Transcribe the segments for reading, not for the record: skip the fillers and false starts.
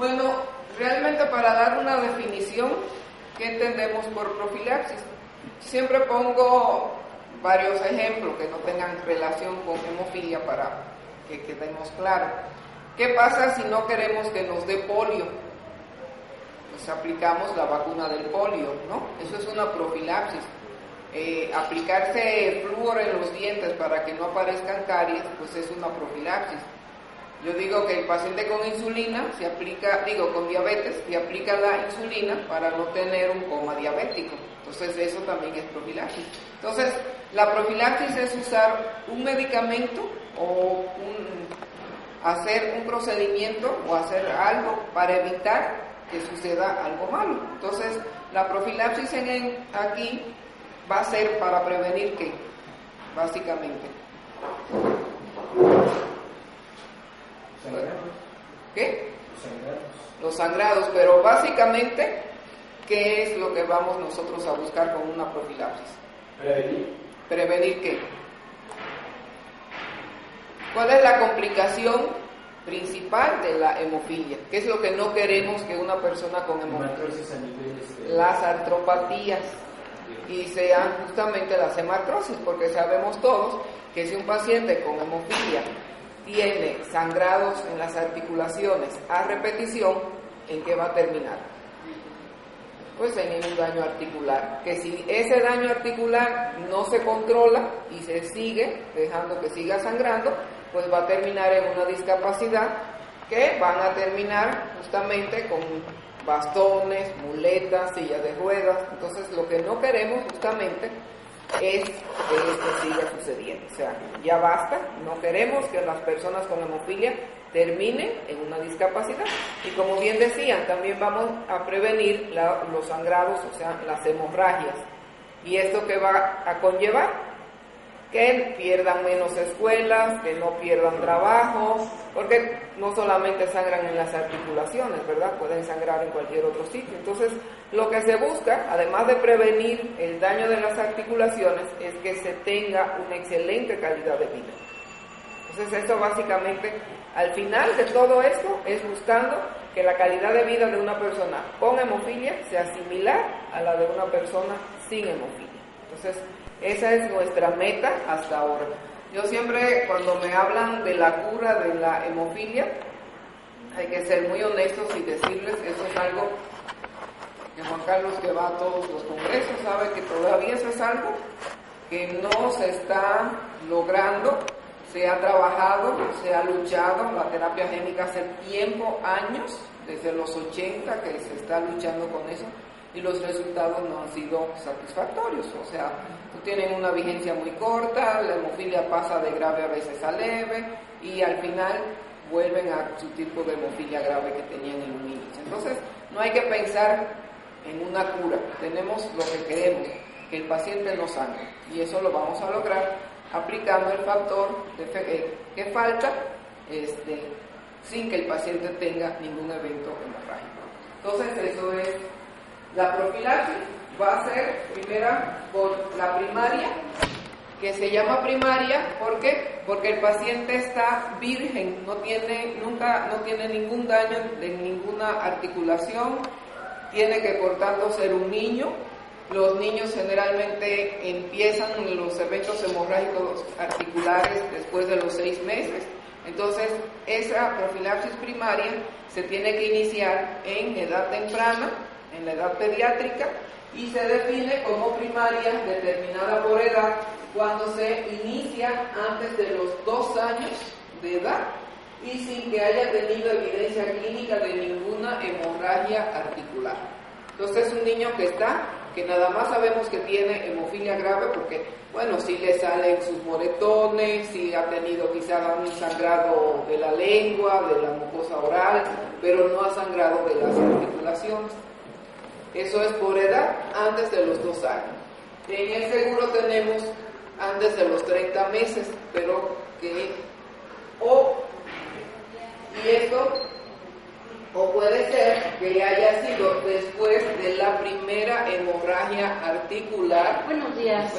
Bueno, realmente para dar una definición, ¿qué entendemos por profilaxis? Siempre pongo varios ejemplos que no tengan relación con hemofilia para que quedemos claro. ¿Qué pasa si no queremos que nos dé polio? Pues aplicamos la vacuna del polio, ¿no? Eso es una profilaxis. Aplicarse flúor en los dientes para que no aparezcan caries, pues es una profilaxis. Yo digo que el paciente con insulina se aplica, con diabetes, se aplica la insulina para no tener un coma diabético. Entonces eso también es profilaxis. Entonces la profilaxis es usar un medicamento o hacer un procedimiento o hacer algo para evitar que suceda algo malo. Entonces la profilaxis aquí va a ser para prevenir ¿qué? Básicamente. ¿Qué? Los sangrados, pero básicamente, ¿qué es lo que vamos nosotros a buscar con una profilaxis? Prevenir. ¿Prevenir qué? ¿Cuál es la complicación principal de la hemofilia? ¿Qué es lo que no queremos que una persona con hemofilia? Las artropatías, y sean justamente las hemartrosis, porque sabemos todos que si un paciente con hemofilia tiene sangrados en las articulaciones a repetición, ¿en qué va a terminar? Pues en un daño articular, que si ese daño articular no se controla y se sigue dejando que siga sangrando, pues va a terminar en una discapacidad que van a terminar justamente con bastones, muletas, sillas de ruedas. Entonces lo que no queremos justamente es que esto siga sucediendo. O sea, ya basta, no queremos que las personas con hemofilia terminen en una discapacidad. Y como bien decían, también vamos a prevenir los sangrados, o sea, las hemorragias. ¿Y esto qué va a conllevar? Que pierdan menos escuelas, que no pierdan trabajo, porque no solamente sangran en las articulaciones, ¿verdad? Pueden sangrar en cualquier otro sitio. Entonces, lo que se busca, además de prevenir el daño de las articulaciones, es que se tenga una excelente calidad de vida. Entonces, esto básicamente, al final de todo esto, es buscando que la calidad de vida de una persona con hemofilia sea similar a la de una persona sin hemofilia. Entonces, esa es nuestra meta hasta ahora. Yo siempre, cuando me hablan de la cura de la hemofilia, hay que ser muy honestos y decirles, eso es algo que Juan Carlos, que va a todos los congresos, sabe que todavía eso es algo que no se está logrando. Se ha trabajado, se ha luchado, la terapia génica hace tiempo, años, desde los 80 que se está luchando con eso, y los resultados no han sido satisfactorios. O sea, tienen una vigencia muy corta, la hemofilia pasa de grave a veces a leve, y al final vuelven a su tipo de hemofilia grave que tenían en un inicio. Entonces, no hay que pensar en una cura, tenemos lo que queremos, que el paciente no sangre, y eso lo vamos a lograr aplicando el factor que falta, sin que el paciente tenga ningún evento hemorrágico. Entonces, eso es la profilaxis. Va a ser primera por la primaria, que se llama primaria, ¿por qué? Porque el paciente está virgen, no tiene ningún daño de ninguna articulación, tiene que por tanto ser un niño. Los niños generalmente empiezan los eventos hemorrágicos articulares después de los 6 meses. Entonces, esa profilaxis primaria se tiene que iniciar en edad temprana, en la edad pediátrica, y se define como primaria determinada por edad cuando se inicia antes de los 2 años de edad y sin que haya tenido evidencia clínica de ninguna hemorragia articular. Entonces, un niño que nada más sabemos que tiene hemofilia grave porque, bueno, sí le salen sus moretones, sí ha tenido quizás un sangrado de la lengua, de la mucosa oral, pero no ha sangrado de las articulaciones. Eso es por edad, antes de los 2 años. En el seguro tenemos antes de los 30 meses, pero o puede ser que haya sido después de la primera hemorragia articular. Buenos días.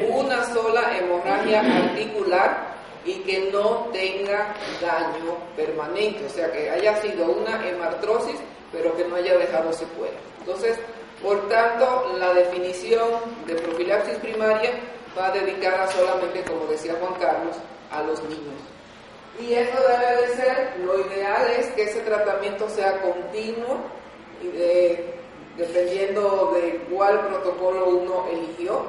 Una sola hemorragia articular y que no tenga daño permanente, o sea, que haya sido una hemartrosis, pero que no haya dejado secuela. Entonces, por tanto, la definición de profilaxis primaria va dedicada solamente, como decía Juan Carlos, a los niños. Y eso debe de ser, lo ideal es que ese tratamiento sea continuo, dependiendo de cuál protocolo uno eligió,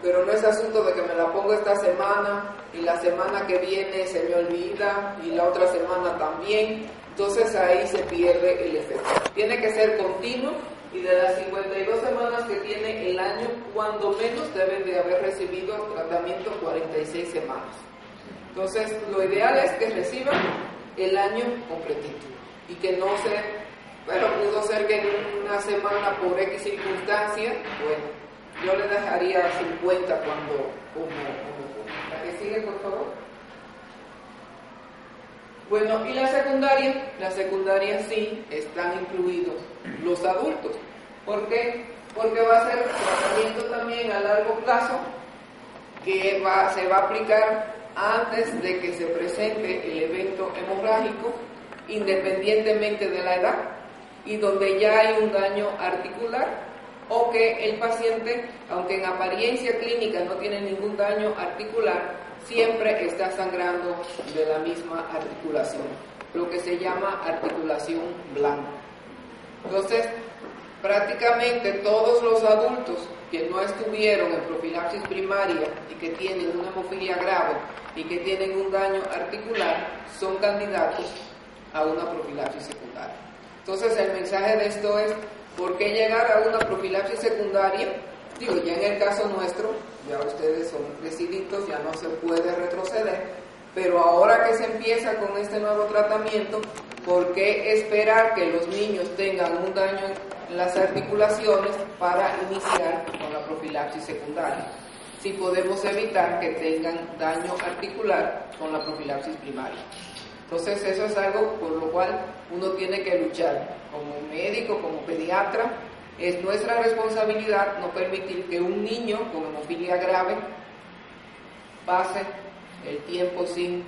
pero no es asunto de que me la pongo esta semana y la semana que viene se me olvida y la otra semana también, entonces ahí se pierde el efecto. Tiene que ser continuo y de las 52 semanas que tiene el año, cuando menos deben de haber recibido tratamiento 46 semanas. Entonces, lo ideal es que reciban el año completito y que no se, bueno, pudo ser que en una semana por X circunstancia, bueno, yo le dejaría 50 como. ¿La que sigue, por favor? Bueno, y la secundaria sí están incluidos los adultos. ¿Por qué? Porque va a ser tratamiento también a largo plazo que se va a aplicar antes de que se presente el evento hemorrágico, independientemente de la edad, y donde ya hay un daño articular, o que el paciente, aunque en apariencia clínica no tiene ningún daño articular, siempre está sangrando de la misma articulación, lo que se llama articulación blanda. Entonces, prácticamente todos los adultos que no estuvieron en profilaxis primaria y que tienen una hemofilia grave y que tienen un daño articular son candidatos a una profilaxis secundaria. Entonces, el mensaje de esto es: ¿por qué llegar a una profilaxis secundaria? Digo, ya en el caso nuestro, ya ustedes son creciditos, ya no se puede retroceder, pero ahora que se empieza con este nuevo tratamiento, ¿por qué esperar que los niños tengan un daño en las articulaciones para iniciar con la profilaxis secundaria? Si podemos evitar que tengan daño articular con la profilaxis primaria. Entonces, eso es algo por lo cual uno tiene que luchar como médico, como pediatra. Es nuestra responsabilidad no permitir que un niño con hemofilia grave pase el tiempo sin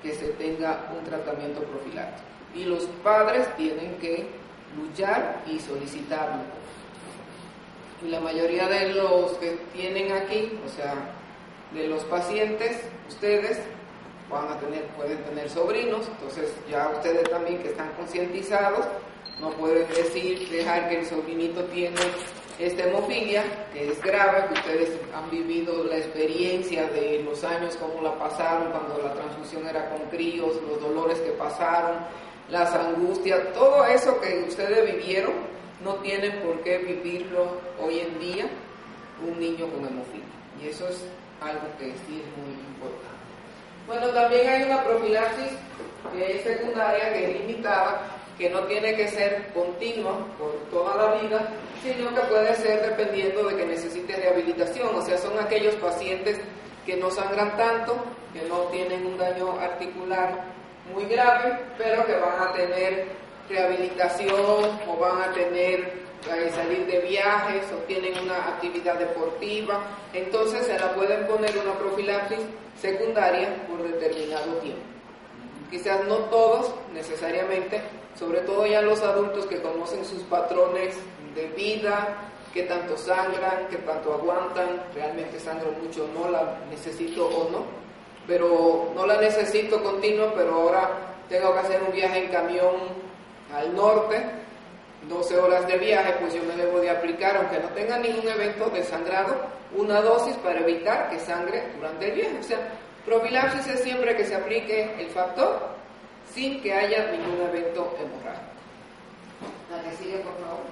que se tenga un tratamiento profiláctico. Y los padres tienen que luchar y solicitarlo. Y la mayoría de los que tienen aquí, o sea, de los pacientes, ustedes pueden tener sobrinos, entonces ya ustedes también que están concientizados, no pueden dejar que el sobrinito tiene esta hemofilia, que es grave, que ustedes han vivido la experiencia de los años, cómo la pasaron, cuando la transfusión era con críos, los dolores que pasaron, las angustias, todo eso que ustedes vivieron, no tienen por qué vivirlo hoy en día un niño con hemofilia. Y eso es algo que sí es muy importante. Bueno, también hay una profilaxis que es secundaria, que es limitada, que no tiene que ser continua por toda la vida, sino que puede ser dependiendo de que necesite rehabilitación. O sea, son aquellos pacientes que no sangran tanto, que no tienen un daño articular muy grave, pero que van a tener rehabilitación o van a tener salir de viajes o tienen una actividad deportiva, entonces se la pueden poner una profilaxis secundaria por determinado tiempo. Quizás no todos necesariamente, sobre todo ya los adultos que conocen sus patrones de vida, qué tanto sangran, qué tanto aguantan, realmente sangro mucho, no la necesito o no, pero no la necesito continua, pero ahora tengo que hacer un viaje en camión al norte, 12 horas de viaje, pues yo me debo de aplicar, aunque no tenga ningún evento de sangrado, una dosis para evitar que sangre durante el viaje. O sea, profilaxis es siempre que se aplique el factor sin que haya ningún evento hemorrágico. La que sigue, por favor.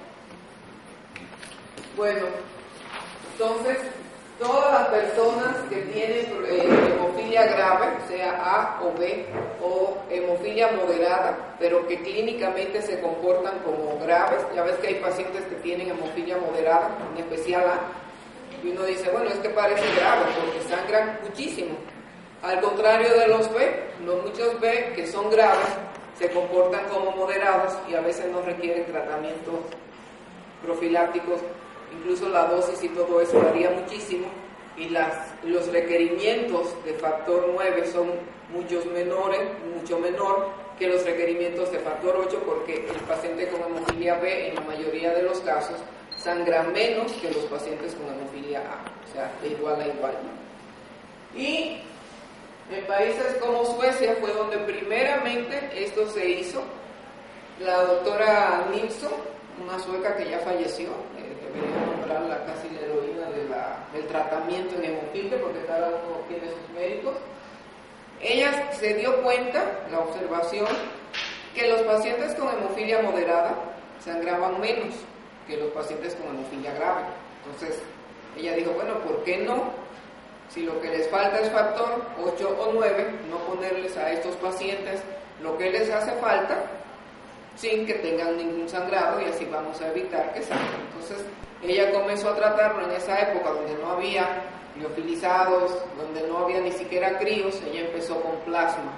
Bueno, entonces, todas las personas que tienen hemofilia grave, sea A o B, o hemofilia moderada, pero que clínicamente se comportan como graves, ya ves que hay pacientes que tienen hemofilia moderada, en especial A, y uno dice, bueno, es que parece grave, porque sangran muchísimo. Al contrario de los B, los muchos B que son graves, se comportan como moderados y a veces no requieren tratamientos profilácticos. Incluso la dosis y todo eso varía muchísimo y los requerimientos de factor 9 son mucho menor que los requerimientos de factor 8, porque el paciente con hemofilia B en la mayoría de los casos sangra menos que los pacientes con hemofilia A, o sea, de igual a igual. Y en países como Suecia fue donde primeramente esto se hizo. La doctora Nilsson, una sueca que ya falleció, debería nombrarla casi la heroína del tratamiento en hemofilia, porque cada uno tiene sus méritos. Ella se dio cuenta, la observación, que los pacientes con hemofilia moderada sangraban menos que los pacientes con hemofilia grave. Entonces, ella dijo, bueno, ¿por qué no? Si lo que les falta es factor 8 o 9, no ponerles a estos pacientes lo que les hace falta sin que tengan ningún sangrado, y así vamos a evitar que sangren. Entonces, ella comenzó a tratarlo en esa época donde no había liofilizados, donde no había ni siquiera críos. Ella empezó con plasma,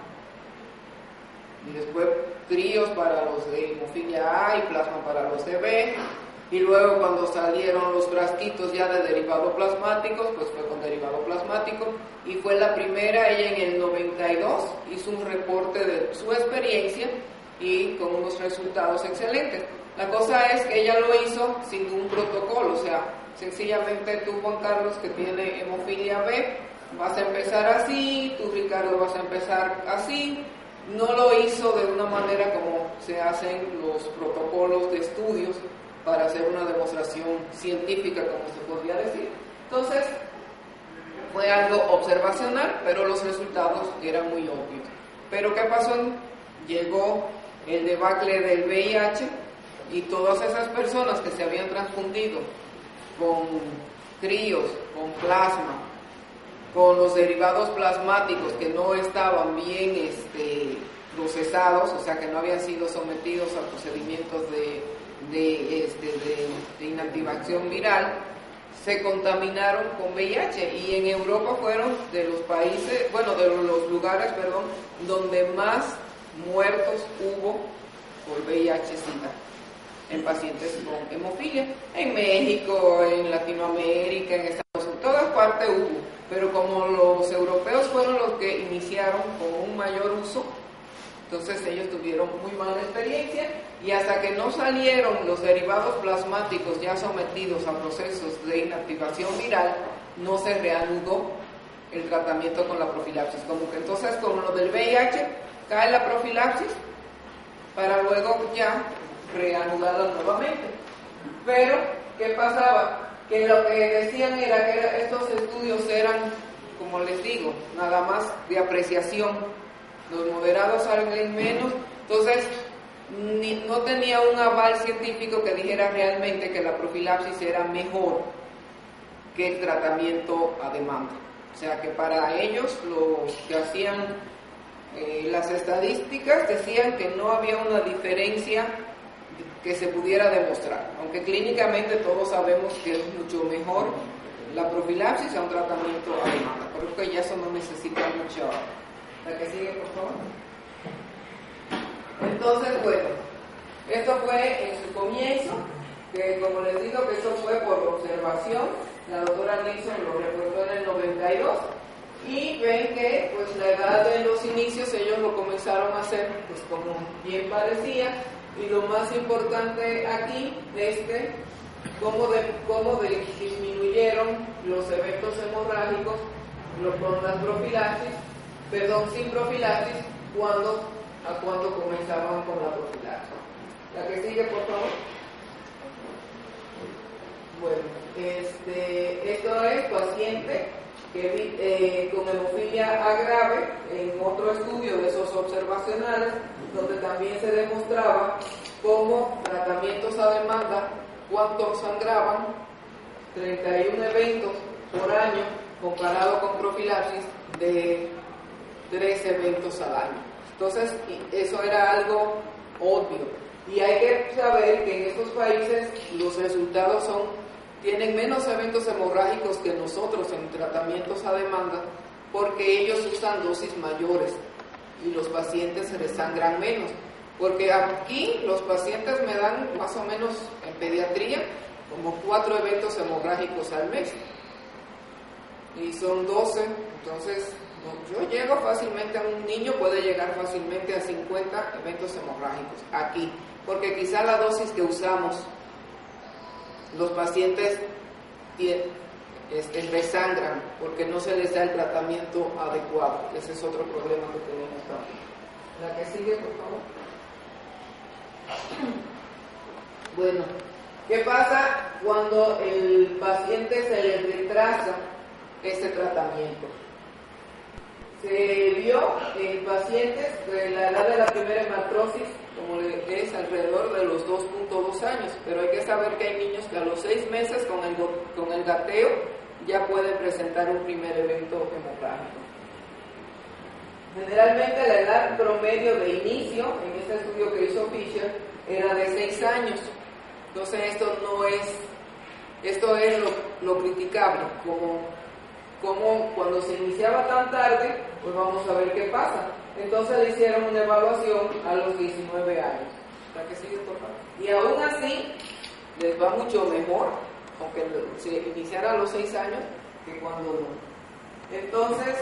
y después críos para los de hemofilia A y plasma para los de B, y luego cuando salieron los frasquitos ya de derivado plasmáticos, pues fue con derivado plasmático, y fue la primera. Ella en el 92 hizo un reporte de su experiencia y con unos resultados excelentes. La cosa es que ella lo hizo sin un protocolo, o sea, sencillamente tú, Juan Carlos, que tiene hemofilia B, vas a empezar así, tú, Ricardo, vas a empezar así. No lo hizo de una manera como se hacen los protocolos de estudios para hacer una demostración científica, como se podría decir. Entonces, fue algo observacional, pero los resultados eran muy obvios. Pero ¿qué pasó? Llegó el debacle del VIH, y todas esas personas que se habían transfundido con críos, con plasma, con los derivados plasmáticos que no estaban bien procesados, o sea, que no habían sido sometidos a procedimientos de inactivación viral, se contaminaron con VIH. Y en Europa fueron de los países, de los lugares, donde más muertos hubo por VIH-Sida en pacientes con hemofilia. En México, en Latinoamérica, en Estados Unidos, en todas partes hubo, pero como los europeos fueron los que iniciaron con un mayor uso, entonces ellos tuvieron muy mala experiencia, y hasta que no salieron los derivados plasmáticos ya sometidos a procesos de inactivación viral, no se reanudó el tratamiento con la profilaxis. Como que entonces, con lo del VIH, cae la profilaxis para luego ya reanudarla nuevamente. Pero, ¿qué pasaba? Que lo que decían era que estos estudios eran, como les digo, nada más de apreciación. Los moderados salen menos, entonces no tenía un aval científico que dijera realmente que la profilaxis era mejor que el tratamiento a demanda. O sea, que para ellos, los que hacían las estadísticas, decían que no había una diferencia que se pudiera demostrar, aunque clínicamente todos sabemos que es mucho mejor la profilaxis a un tratamiento a demanda. Creo que ya eso no necesita mucho. La que sigue, por favor. Entonces, bueno, esto fue en su comienzo, que como les digo, que esto fue por observación. La doctora Nilsson lo reportó en el 92, y ven que pues la edad de los inicios ellos lo comenzaron a hacer pues como bien parecía. Y lo más importante aquí es que cómo disminuyeron los eventos hemorrágicos con las profilaxis, sin profilaxis, cuando comenzaban con la profilaxis. La que sigue, por favor. Bueno, esto es paciente que con hemofilia A grave, en otro estudio de esos observacionales, donde también se demostraba cómo tratamientos a demanda, cuántos sangraban, 31 eventos por año, comparado con profilaxis de 3 eventos al año. Entonces, eso era algo obvio. Y hay que saber que en estos países los resultados tienen menos eventos hemorrágicos que nosotros en tratamientos a demanda, porque ellos usan dosis mayores y los pacientes se les sangran menos. Porque aquí los pacientes me dan más o menos en pediatría como 4 eventos hemorrágicos al mes. y son 12, entonces yo llego fácilmente a un niño, puede llegar fácilmente a 50 eventos hemorrágicos aquí, porque quizá la dosis que usamos, los pacientes resangran porque no se les da el tratamiento adecuado. Ese es otro problema que tenemos también. La que sigue, por favor. Bueno, ¿qué pasa cuando el paciente se le retrasa este tratamiento? Se vio en pacientes de la edad de la primera hematrosis, como es alrededor de los 2.2 años, pero hay que saber que hay niños que a los 6 meses con el gateo ya pueden presentar un primer evento hemorrágico. Generalmente la edad promedio de inicio, en este estudio que hizo Fisher, era de 6 años. Entonces esto es lo criticable, como cuando se iniciaba tan tarde, pues vamos a ver qué pasa. Entonces le hicieron una evaluación a los 19 años. ¿Para qué sigue, por favor? Y aún así, les va mucho mejor, aunque se iniciara a los 6 años, que cuando no. Entonces,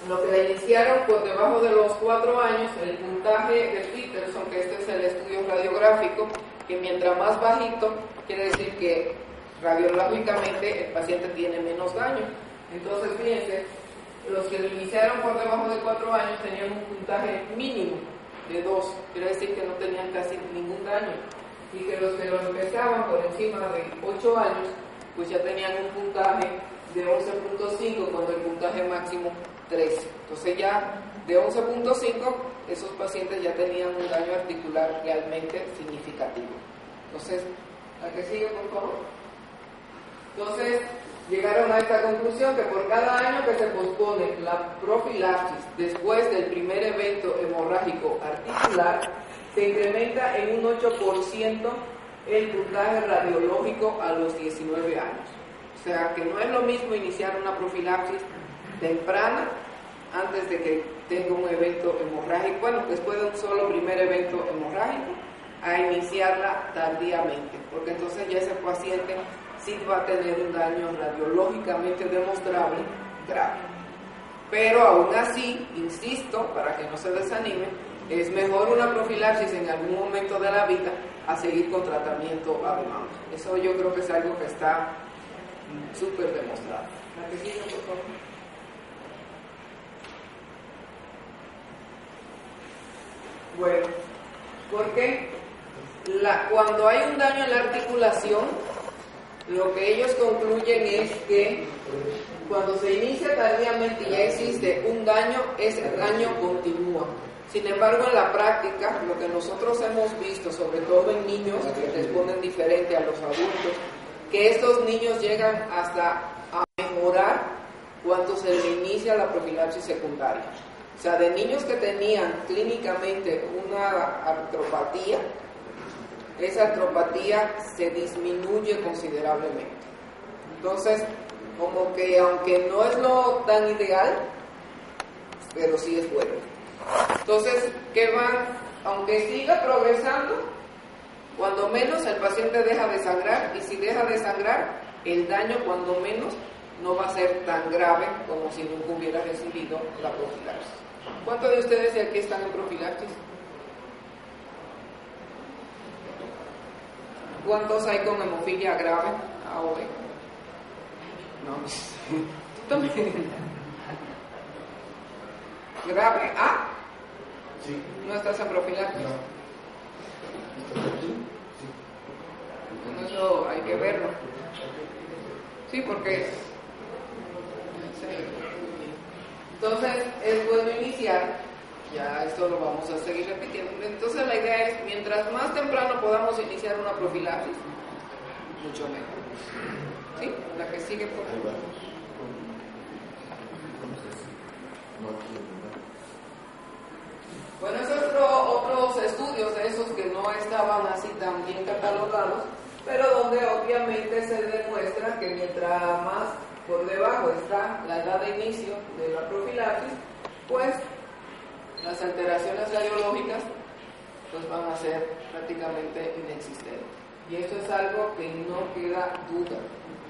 lo que le iniciaron por debajo de los 4 años, el puntaje de Peterson, que este es el estudio radiográfico, que mientras más bajito, quiere decir que radiológicamente el paciente tiene menos daño. Entonces, fíjense, los que lo iniciaron por debajo de 4 años tenían un puntaje mínimo de 2, quiere decir que no tenían casi ningún daño, y que los que lo empezaban por encima de 8 años, pues ya tenían un puntaje de 11.5, cuando el puntaje máximo 13. Entonces ya de 11.5, esos pacientes ya tenían un daño articular realmente significativo. Entonces, ¿la que sigue, por favor? Entonces, llegaron a esta conclusión que por cada año que se pospone la profilaxis después del primer evento hemorrágico articular, se incrementa en un 8% el puntaje radiológico a los 19 años. O sea, que no es lo mismo iniciar una profilaxis temprana, antes de que tenga un evento hemorrágico, bueno, después de un solo primer evento hemorrágico, a iniciarla tardíamente, porque entonces ya ese paciente sí va a tener un daño radiológicamente demostrable grave. Pero aún así, insisto, para que no se desanimen, es mejor una profilaxis en algún momento de la vida a seguir con tratamiento además. Eso yo creo que es algo que está súper demostrado. La que sigue, por favor. Bueno, ¿por qué? Cuando hay un daño en la articulación, lo que ellos concluyen es que cuando se inicia tardíamente y ya existe un daño, ese daño continúa. Sin embargo, en la práctica, lo que nosotros hemos visto, sobre todo en niños que responden diferente a los adultos, que estos niños llegan hasta a mejorar cuando se les inicia la profilaxis secundaria. O sea, de niños que tenían clínicamente una artropatía, esa artropatía se disminuye considerablemente. Entonces, como que aunque no es lo tan ideal, pero sí es bueno. Entonces, ¿qué va? Aunque siga progresando, cuando menos el paciente deja de sangrar, y si deja de sangrar, el daño cuando menos no va a ser tan grave como si nunca hubiera recibido la profilaxis. ¿Cuántos de ustedes de aquí están en profilaxis? ¿Cuántos hay con hemofilia grave? A o B. No, tú también. ¿Grave A? Sí. ¿No estás en profilaxis? No. Entonces eso hay que verlo. Sí, porque... Entonces es bueno iniciar, ya esto lo vamos a seguir repitiendo. Entonces la idea es, mientras más temprano podamos iniciar una profilaxis, mucho mejor. ¿Sí? La que sigue, por favor. Bueno, esos otros estudios de esos que no estaban así tan bien catalogados, pero donde obviamente se demuestra que mientras más por debajo está la edad de inicio de la profilaxis, pues las alteraciones radiológicas pues van a ser prácticamente inexistentes. Y eso es algo que no queda duda.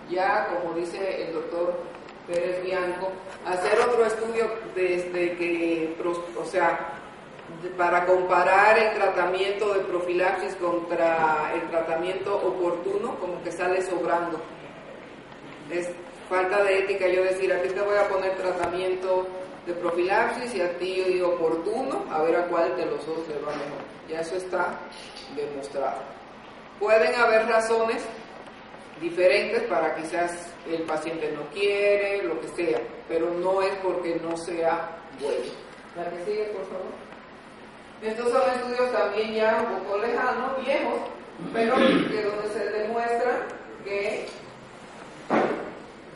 Ya, como dice el doctor Pérez Bianco, hacer otro estudio para comparar el tratamiento de profilaxis contra el tratamiento oportuno, como que sale sobrando. Es falta de ética yo decir, aquí te voy a poner tratamiento de profilaxis y a ti oportuno, a ver a cuál de los dos le va mejor. Ya eso está demostrado. Pueden haber razones diferentes para quizás el paciente no quiere, lo que sea, pero no es porque no sea bueno. La que sigue, por favor. Estos son estudios también ya un poco lejanos, viejos, pero que donde se demuestra que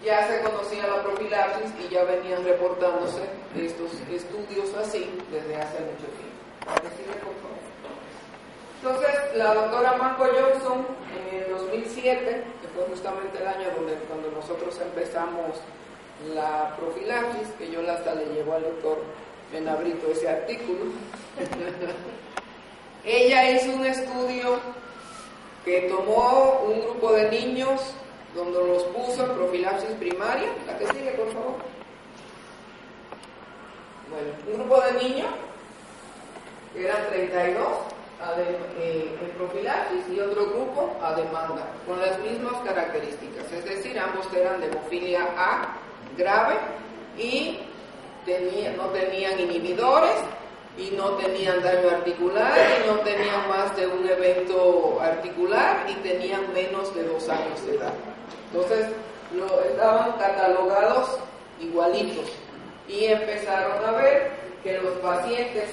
ya se conocía la profilaxis y ya venían reportándose estos estudios así desde hace mucho tiempo. La que sigue, por favor. Entonces, la doctora Marco Johnson, en el 2007, que fue justamente el año cuando nosotros empezamos la profilaxis, que yo hasta le llevo al doctor Benabrito ese artículo, ella hizo un estudio que tomó un grupo de niños donde los puso en profilaxis primaria. La que sigue, por favor. Bueno, un grupo de niños, que eran 32, en profilaxis, y otro grupo a demanda, con las mismas características, es decir, ambos eran de hemofilia A grave y no tenían inhibidores y no tenían daño articular y no tenían más de un evento articular y tenían menos de 2 años de edad. Entonces, estaban catalogados igualitos y empezaron a ver que los pacientes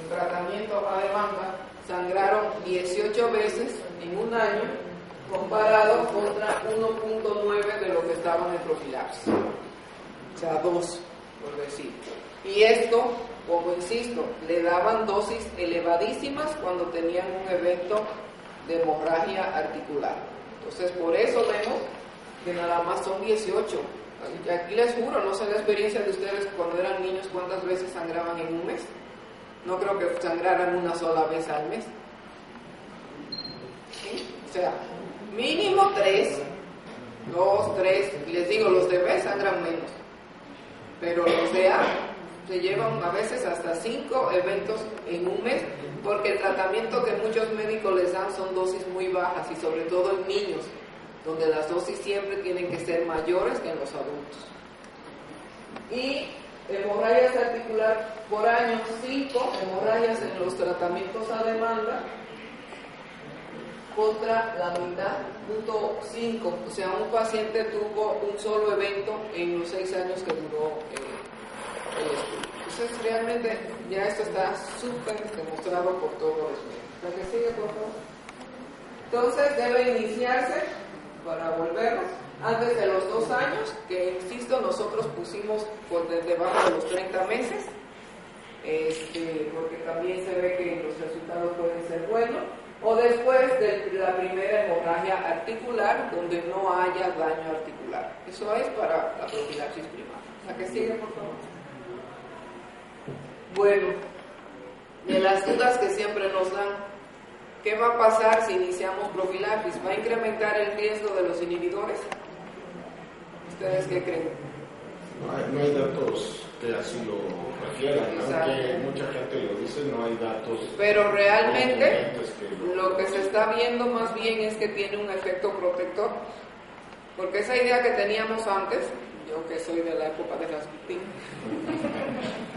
en tratamiento a demanda sangraron 18 veces en un año comparado contra 1.9 de lo que estaban en profilaxis. O sea, 2, por decir. Y esto, como insisto, le daban dosis elevadísimas cuando tenían un evento de hemorragia articular. Entonces, por eso vemos que nada más son 18. Aquí les juro, no sé la experiencia de ustedes cuando eran niños, cuántas veces sangraban en un mes. No creo que sangraran una sola vez al mes. ¿Sí? O sea, mínimo 3, 2, 3. Y les digo, los de B sangran menos. Pero los de A se llevan a veces hasta 5 eventos en un mes, porque el tratamiento que muchos médicos les dan son dosis muy bajas y sobre todo en niños, donde las dosis siempre tienen que ser mayores que en los adultos. Y hemorragias articulares por año, 5 hemorragias en los tratamientos a demanda contra la mitad, 0.5. O sea, un paciente tuvo un solo evento en los 6 años que duró el estudio. Entonces, realmente ya esto está súper demostrado por todos los médicos. La que sigue, por favor. Entonces, debe iniciarse, para volvernos, antes de los 2 años, que insisto, nosotros pusimos por debajo de los 30 meses, porque también se ve que los resultados pueden ser buenos, o después de la primera hemorragia articular, donde no haya daño articular. Eso es para la profilaxis primaria. ¿La que sigue, por favor? Bueno, de las dudas que siempre nos dan, ¿qué va a pasar si iniciamos profilaxis? ¿Va a incrementar el riesgo de los inhibidores? ¿Ustedes qué creen? No hay datos que así lo refieran, aunque mucha gente lo dice, no hay datos. Pero realmente lo que se está viendo más bien es que tiene un efecto protector, porque esa idea que teníamos antes, yo que soy de la época de Rasputín,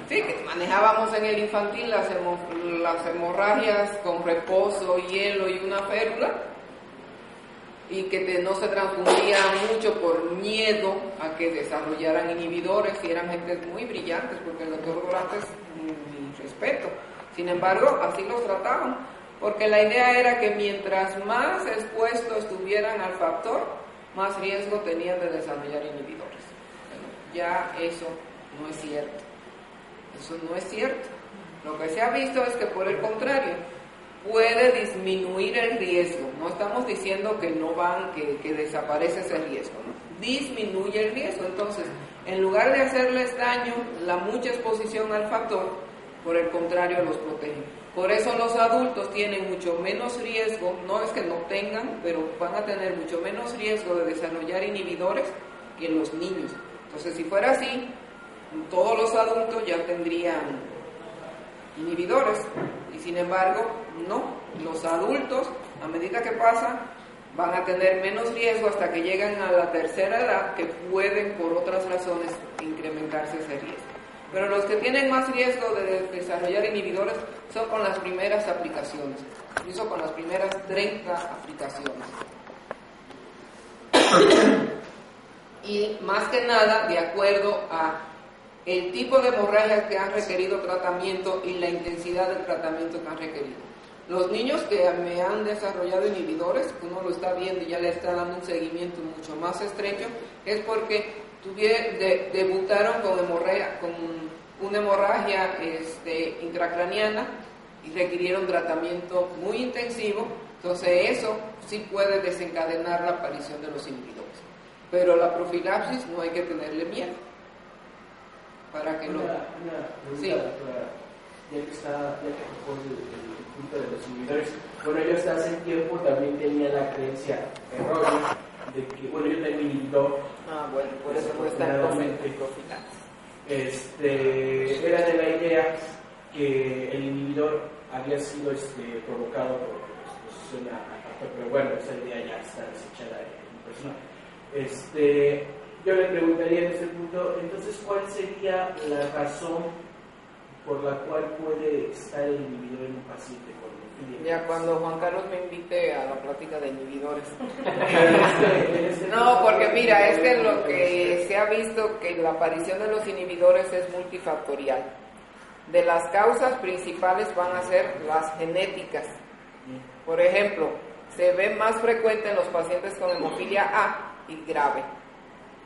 sí, que manejábamos en el infantil las hemorragias con reposo, hielo y una férula, y que no se transfundía mucho por miedo a que desarrollaran inhibidores, y eran gente muy brillantes, porque el doctor Dorantes, mi respeto. Sin embargo, así los trataban, porque la idea era que mientras más expuestos estuvieran al factor, más riesgo tenían de desarrollar inhibidores. Bueno, ya eso no es cierto. Eso no es cierto. Lo que se ha visto es que, por el contrario, puede disminuir el riesgo. No estamos diciendo que no que desaparece ese riesgo, ¿no? Disminuye el riesgo. Entonces, en lugar de hacerles daño la mucha exposición al factor, por el contrario, los protege. Por eso los adultos tienen mucho menos riesgo, no es que no tengan, pero van a tener mucho menos riesgo de desarrollar inhibidores que los niños. Entonces, si fuera así, todos los adultos ya tendrían inhibidores, y sin embargo, no. Los adultos, a medida que pasa, van a tener menos riesgo hasta que llegan a la tercera edad, que pueden, por otras razones, incrementarse ese riesgo. Pero los que tienen más riesgo de desarrollar inhibidores son con las primeras aplicaciones, incluso con las primeras 30 aplicaciones. Y más que nada, de acuerdo a el tipo de hemorragia que han requerido tratamiento y la intensidad del tratamiento que han requerido. Los niños que me han desarrollado inhibidores, uno lo está viendo y ya le está dando un seguimiento mucho más estrecho, es porque debutaron con una hemorragia intracraniana y requirieron tratamiento muy intensivo. Entonces eso sí puede desencadenar la aparición de los inhibidores. Pero la profilaxis no hay que tenerle miedo. Para que una pregunta, sí. Doctora, ya que tocó el punto de los inhibidores. Bueno, yo hasta hace tiempo también tenía la creencia errónea de que, bueno, yo tenía inhibidor. Bueno, por eso no está en profilaxis. Era de la idea que el inhibidor había sido provocado por exposición a factor, pero bueno, esa idea ya está desechada en mi persona. Yo le preguntaría en este punto, entonces, ¿cuál sería la razón por la cual puede estar el inhibidor en un paciente con hemofilia? Ya cuando Juan Carlos me invite a la plática de inhibidores. No, porque mira, es que lo que se ha visto que la aparición de los inhibidores es multifactorial. De las causas principales van a ser las genéticas. Por ejemplo, se ve más frecuente en los pacientes con hemofilia A y grave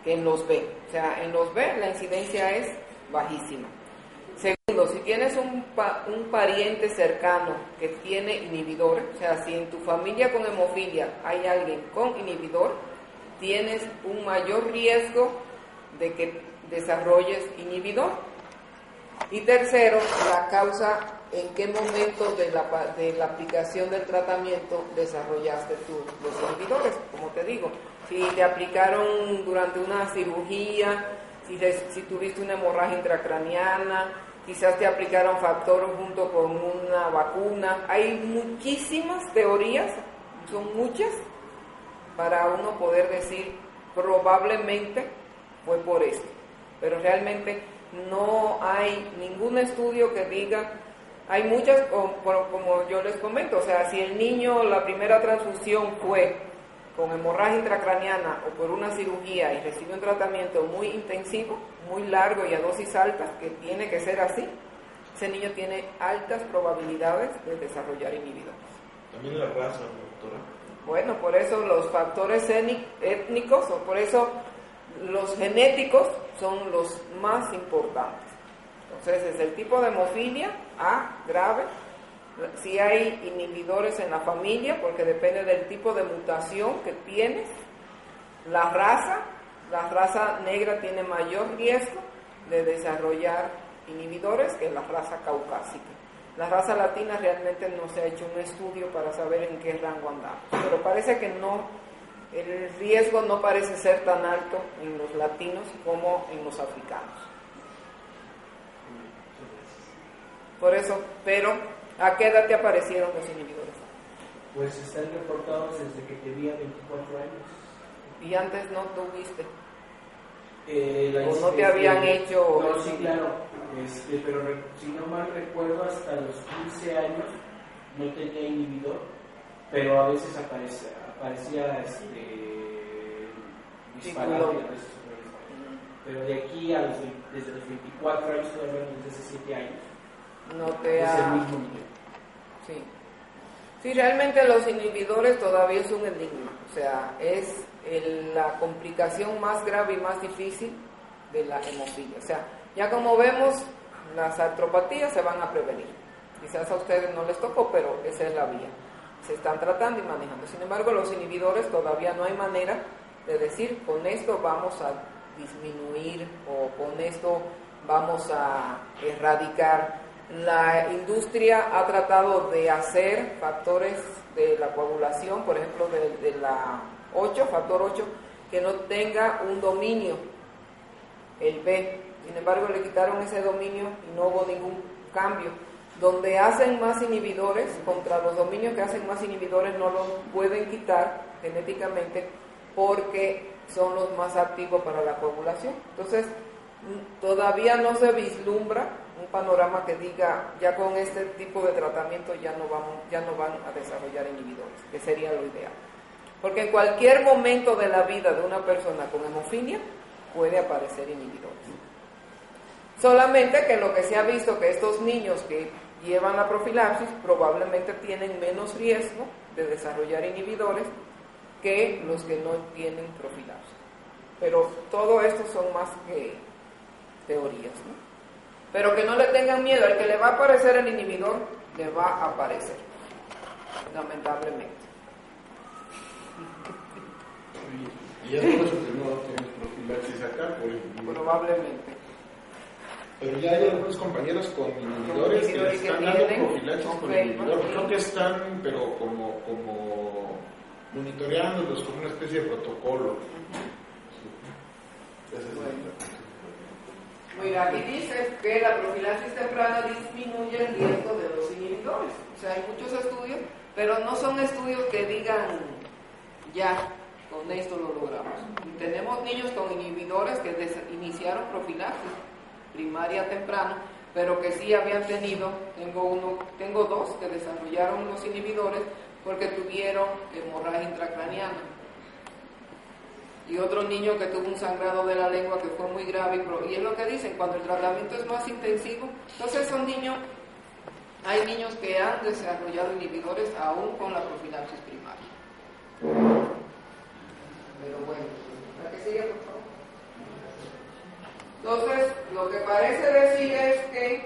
que en los B. O sea, en los B la incidencia es bajísima. Segundo, si tienes un pariente cercano que tiene inhibidor, o sea, si en tu familia con hemofilia hay alguien con inhibidor, tienes un mayor riesgo de que desarrolles inhibidor. Y tercero, la causa, en qué momento de la aplicación del tratamiento desarrollaste los inhibidores. Como te digo, si te aplicaron durante una cirugía, si tuviste una hemorragia intracraniana, quizás te aplicaron factor junto con una vacuna. Hay muchísimas teorías, son muchas, para uno poder decir probablemente fue por esto. Pero realmente no hay ningún estudio que diga. Hay muchas, como yo les comento, o sea, si el niño, la primera transfusión fue con hemorragia intracraniana o por una cirugía y recibe un tratamiento muy intensivo, muy largo y a dosis altas, que tiene que ser así, ese niño tiene altas probabilidades de desarrollar inhibidores. También la raza, doctora. Bueno, por eso los factores étnicos, o por eso los genéticos son los más importantes. Entonces, es el tipo de hemofilia A grave, si hay inhibidores en la familia, porque depende del tipo de mutación que tienes. La raza negra tiene mayor riesgo de desarrollar inhibidores que la raza caucásica. La raza latina realmente no se ha hecho un estudio para saber en qué rango andamos, pero parece que no, el riesgo no parece ser tan alto en los latinos como en los africanos. Por eso, pero ¿a qué edad te aparecieron los inhibidores? Pues están reportados desde que tenía 24 años. ¿Y antes no tuviste? ¿O no te habían hecho? No, sí, claro. Pero si no mal recuerdo, hasta los 15 años no tenía inhibidor, pero a veces aparecía disparado y a veces pero de aquí desde los 24 años, todavía desde 7 años, no te es ha... el mismo nivel. Sí, realmente los inhibidores todavía es un enigma, o sea, es la complicación más grave y más difícil de la hemofilia. O sea, ya como vemos, las artropatías se van a prevenir. Quizás a ustedes no les tocó, pero esa es la vía. Se están tratando y manejando. Sin embargo, los inhibidores todavía no hay manera de decir, con esto vamos a disminuir o con esto vamos a erradicar. La industria ha tratado de hacer factores de la coagulación, por ejemplo, de la 8, factor 8, que no tenga un dominio el B. Sin embargo, le quitaron ese dominio y no hubo ningún cambio. Donde hacen más inhibidores, contra los dominios que hacen más inhibidores no los pueden quitar genéticamente porque son los más activos para la coagulación. Entonces, todavía no se vislumbra un panorama que diga, ya con este tipo de tratamiento ya no van a desarrollar inhibidores, que sería lo ideal. Porque en cualquier momento de la vida de una persona con hemofilia puede aparecer inhibidores. Solamente que lo que se ha visto que estos niños que llevan la profilaxis probablemente tienen menos riesgo de desarrollar inhibidores que los que no tienen profilaxis. Pero todo esto son más que teorías, ¿no? Pero que no le tengan miedo, al que le va a aparecer el inhibidor, le va a aparecer, lamentablemente. Y es por eso que no tienes profilaxis acá, por ejemplo. Probablemente. Pero ya hay algunos compañeros con inhibidores que están dando profilaxis con inhibidor. Creo que están, pero como monitoreándolos con una especie de protocolo. Mira, aquí dice que la profilaxis temprana disminuye el riesgo de los inhibidores. O sea, hay muchos estudios, pero no son estudios que digan, ya, con esto lo logramos. Y tenemos niños con inhibidores que iniciaron profilaxis primaria temprano, pero que sí habían tenido, tengo dos que desarrollaron los inhibidores porque tuvieron hemorragia intracraniana. Y otro niño que tuvo un sangrado de la lengua que fue muy grave, y es lo que dicen, cuando el tratamiento es más intensivo, entonces hay niños que han desarrollado inhibidores aún con la profilaxis primaria. Pero bueno, ¿la que sigue, por favor? Entonces, lo que parece decir es que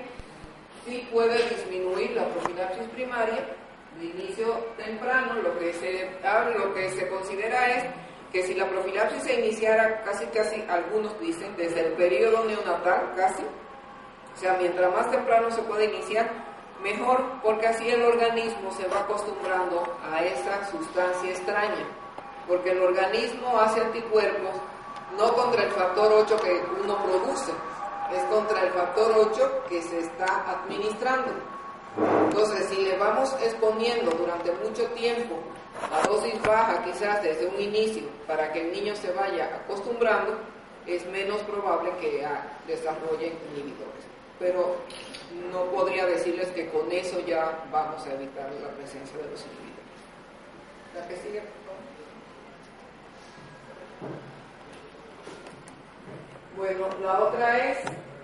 sí puede disminuir la profilaxis primaria de inicio temprano. Lo que se considera es que si la profilaxis se iniciara casi, algunos dicen, desde el periodo neonatal casi, o sea, mientras más temprano se puede iniciar, mejor, porque así el organismo se va acostumbrando a esa sustancia extraña, porque el organismo hace anticuerpos no contra el factor 8 que uno produce, es contra el factor 8 que se está administrando. Entonces, si le vamos exponiendo durante mucho tiempo a dosis baja, quizás desde un inicio, para que el niño se vaya acostumbrando, es menos probable que desarrollen inhibidores. Pero no podría decirles que con eso ya vamos a evitar la presencia de los inhibidores. ¿La que sigue, por favor? Bueno, la otra es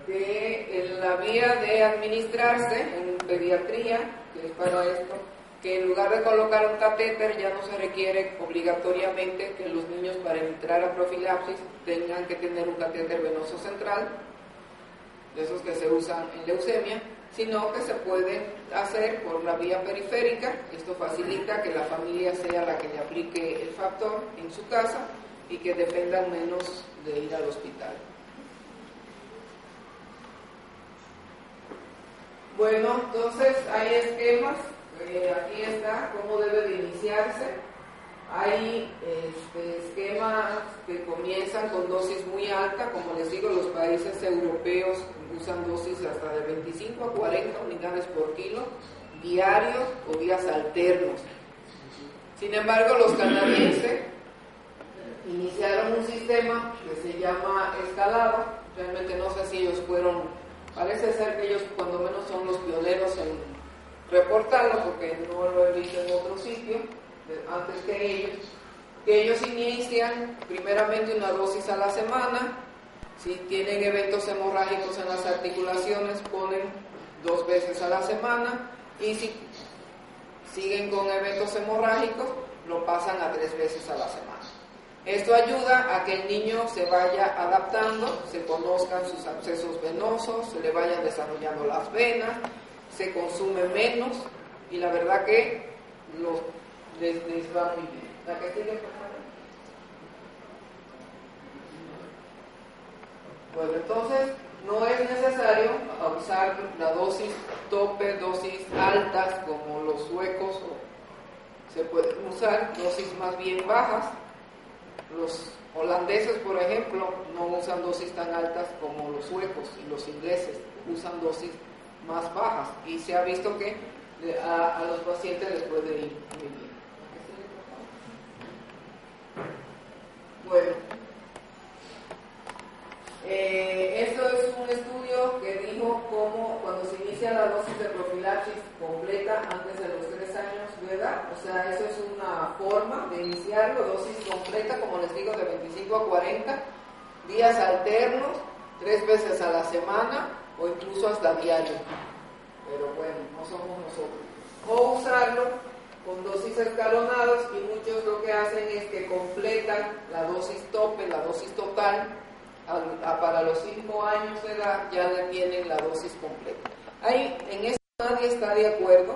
que en la vía de administrarse en pediatría, que es para esto, que en lugar de colocar un catéter ya no se requiere obligatoriamente que los niños para entrar a profilaxis tengan que tener un catéter venoso central, de esos que se usan en leucemia, sino que se puede hacer por la vía periférica. Esto facilita que la familia sea la que le aplique el factor en su casa y que dependan menos de ir al hospital. Bueno, entonces hay esquemas, aquí está cómo debe de iniciarse. Hay esquemas que comienzan con dosis muy alta, como les digo, los países europeos usan dosis hasta de 25 a 40 unidades por kilo, diarios o días alternos. Sin embargo, los canadienses iniciaron un sistema que se llama escalado. Realmente no sé si ellos parece ser que ellos cuando menos son los pioneros en reportarlo, porque no lo he visto en otro sitio antes que ellos inician primeramente una dosis a la semana. Si tienen eventos hemorrágicos en las articulaciones, ponen 2 veces a la semana, y si siguen con eventos hemorrágicos, lo pasan a 3 veces a la semana. Esto ayuda a que el niño se vaya adaptando, se conozcan sus abscesos venosos, se le vayan desarrollando las venas, se consume menos, y la verdad que les va muy bien. ¿La que sigue, por favor? Bueno, entonces no es necesario usar la dosis tope, dosis altas como los suecos, se pueden usar dosis más bien bajas. Los holandeses, por ejemplo, no usan dosis tan altas como los suecos y los ingleses, usan dosis más bajas y se ha visto que a los pacientes les puede ir muy bien. Bueno, esto es un estudio que dijo cómo cuando se inicia la dosis de profilaxis completa antes de los 3 años de edad, o sea, eso es una forma de iniciarlo, dosis completa, como les digo, de 25 a 40 días alternos, 3 veces a la semana o incluso hasta diario. Pero bueno, no somos nosotros. O usarlo con dosis escalonadas y muchos lo que hacen es que completan la dosis tope, la dosis total, para los 5 años de edad ya le tienen la dosis completa. Ahí en eso nadie está de acuerdo,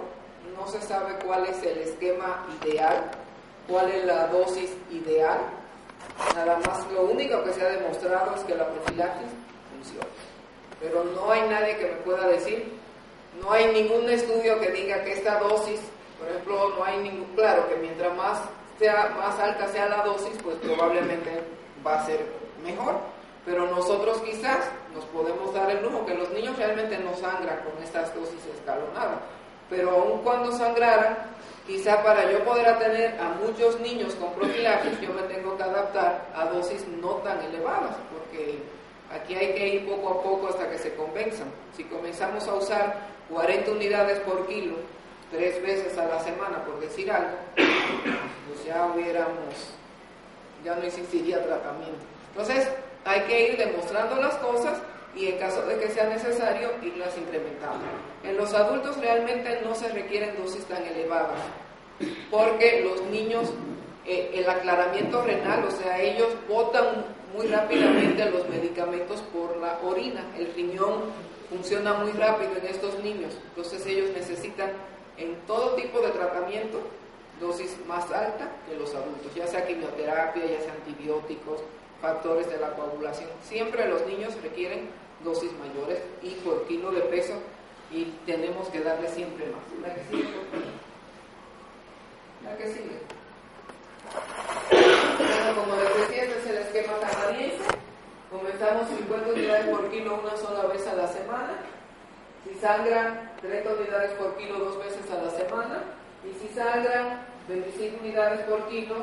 no se sabe cuál es el esquema ideal, cuál es la dosis ideal, nada más lo único que se ha demostrado es que la profilaxis funciona. Pero no hay nadie que me pueda decir, no hay ningún estudio que diga que esta dosis, por ejemplo, no hay ningún, claro que mientras más alta sea la dosis, pues probablemente va a ser mejor. Pero nosotros quizás nos podemos dar el lujo, que los niños realmente no sangran con estas dosis escalonadas, pero aun cuando sangraran, quizá para yo poder atender a muchos niños con profilaxis, yo me tengo que adaptar a dosis no tan elevadas, porque aquí hay que ir poco a poco hasta que se convenzan. Si comenzamos a usar 40 unidades por kilo, 3 veces a la semana, por decir algo, pues ya no existiría tratamiento. Entonces, hay que ir demostrando las cosas y en caso de que sea necesario, irlas incrementando. En los adultos realmente no se requieren dosis tan elevadas, porque los niños, el aclaramiento renal, o sea, ellos botan muy rápidamente los medicamentos por la orina. El riñón funciona muy rápido en estos niños, entonces ellos necesitan en todo tipo de tratamiento dosis más alta que los adultos, ya sea quimioterapia, ya sea antibióticos, factores de la coagulación. Siempre los niños requieren dosis mayores y por kilo de peso, y tenemos que darle siempre más. ¿La que sigue? ¿La que sigue? Bueno, como les decía, este es el esquema canadiense. Comenzamos 50 unidades por kilo una sola vez a la semana. Si sangran 30 unidades por kilo 2 veces a la semana. Y si sangran 25 unidades por kilo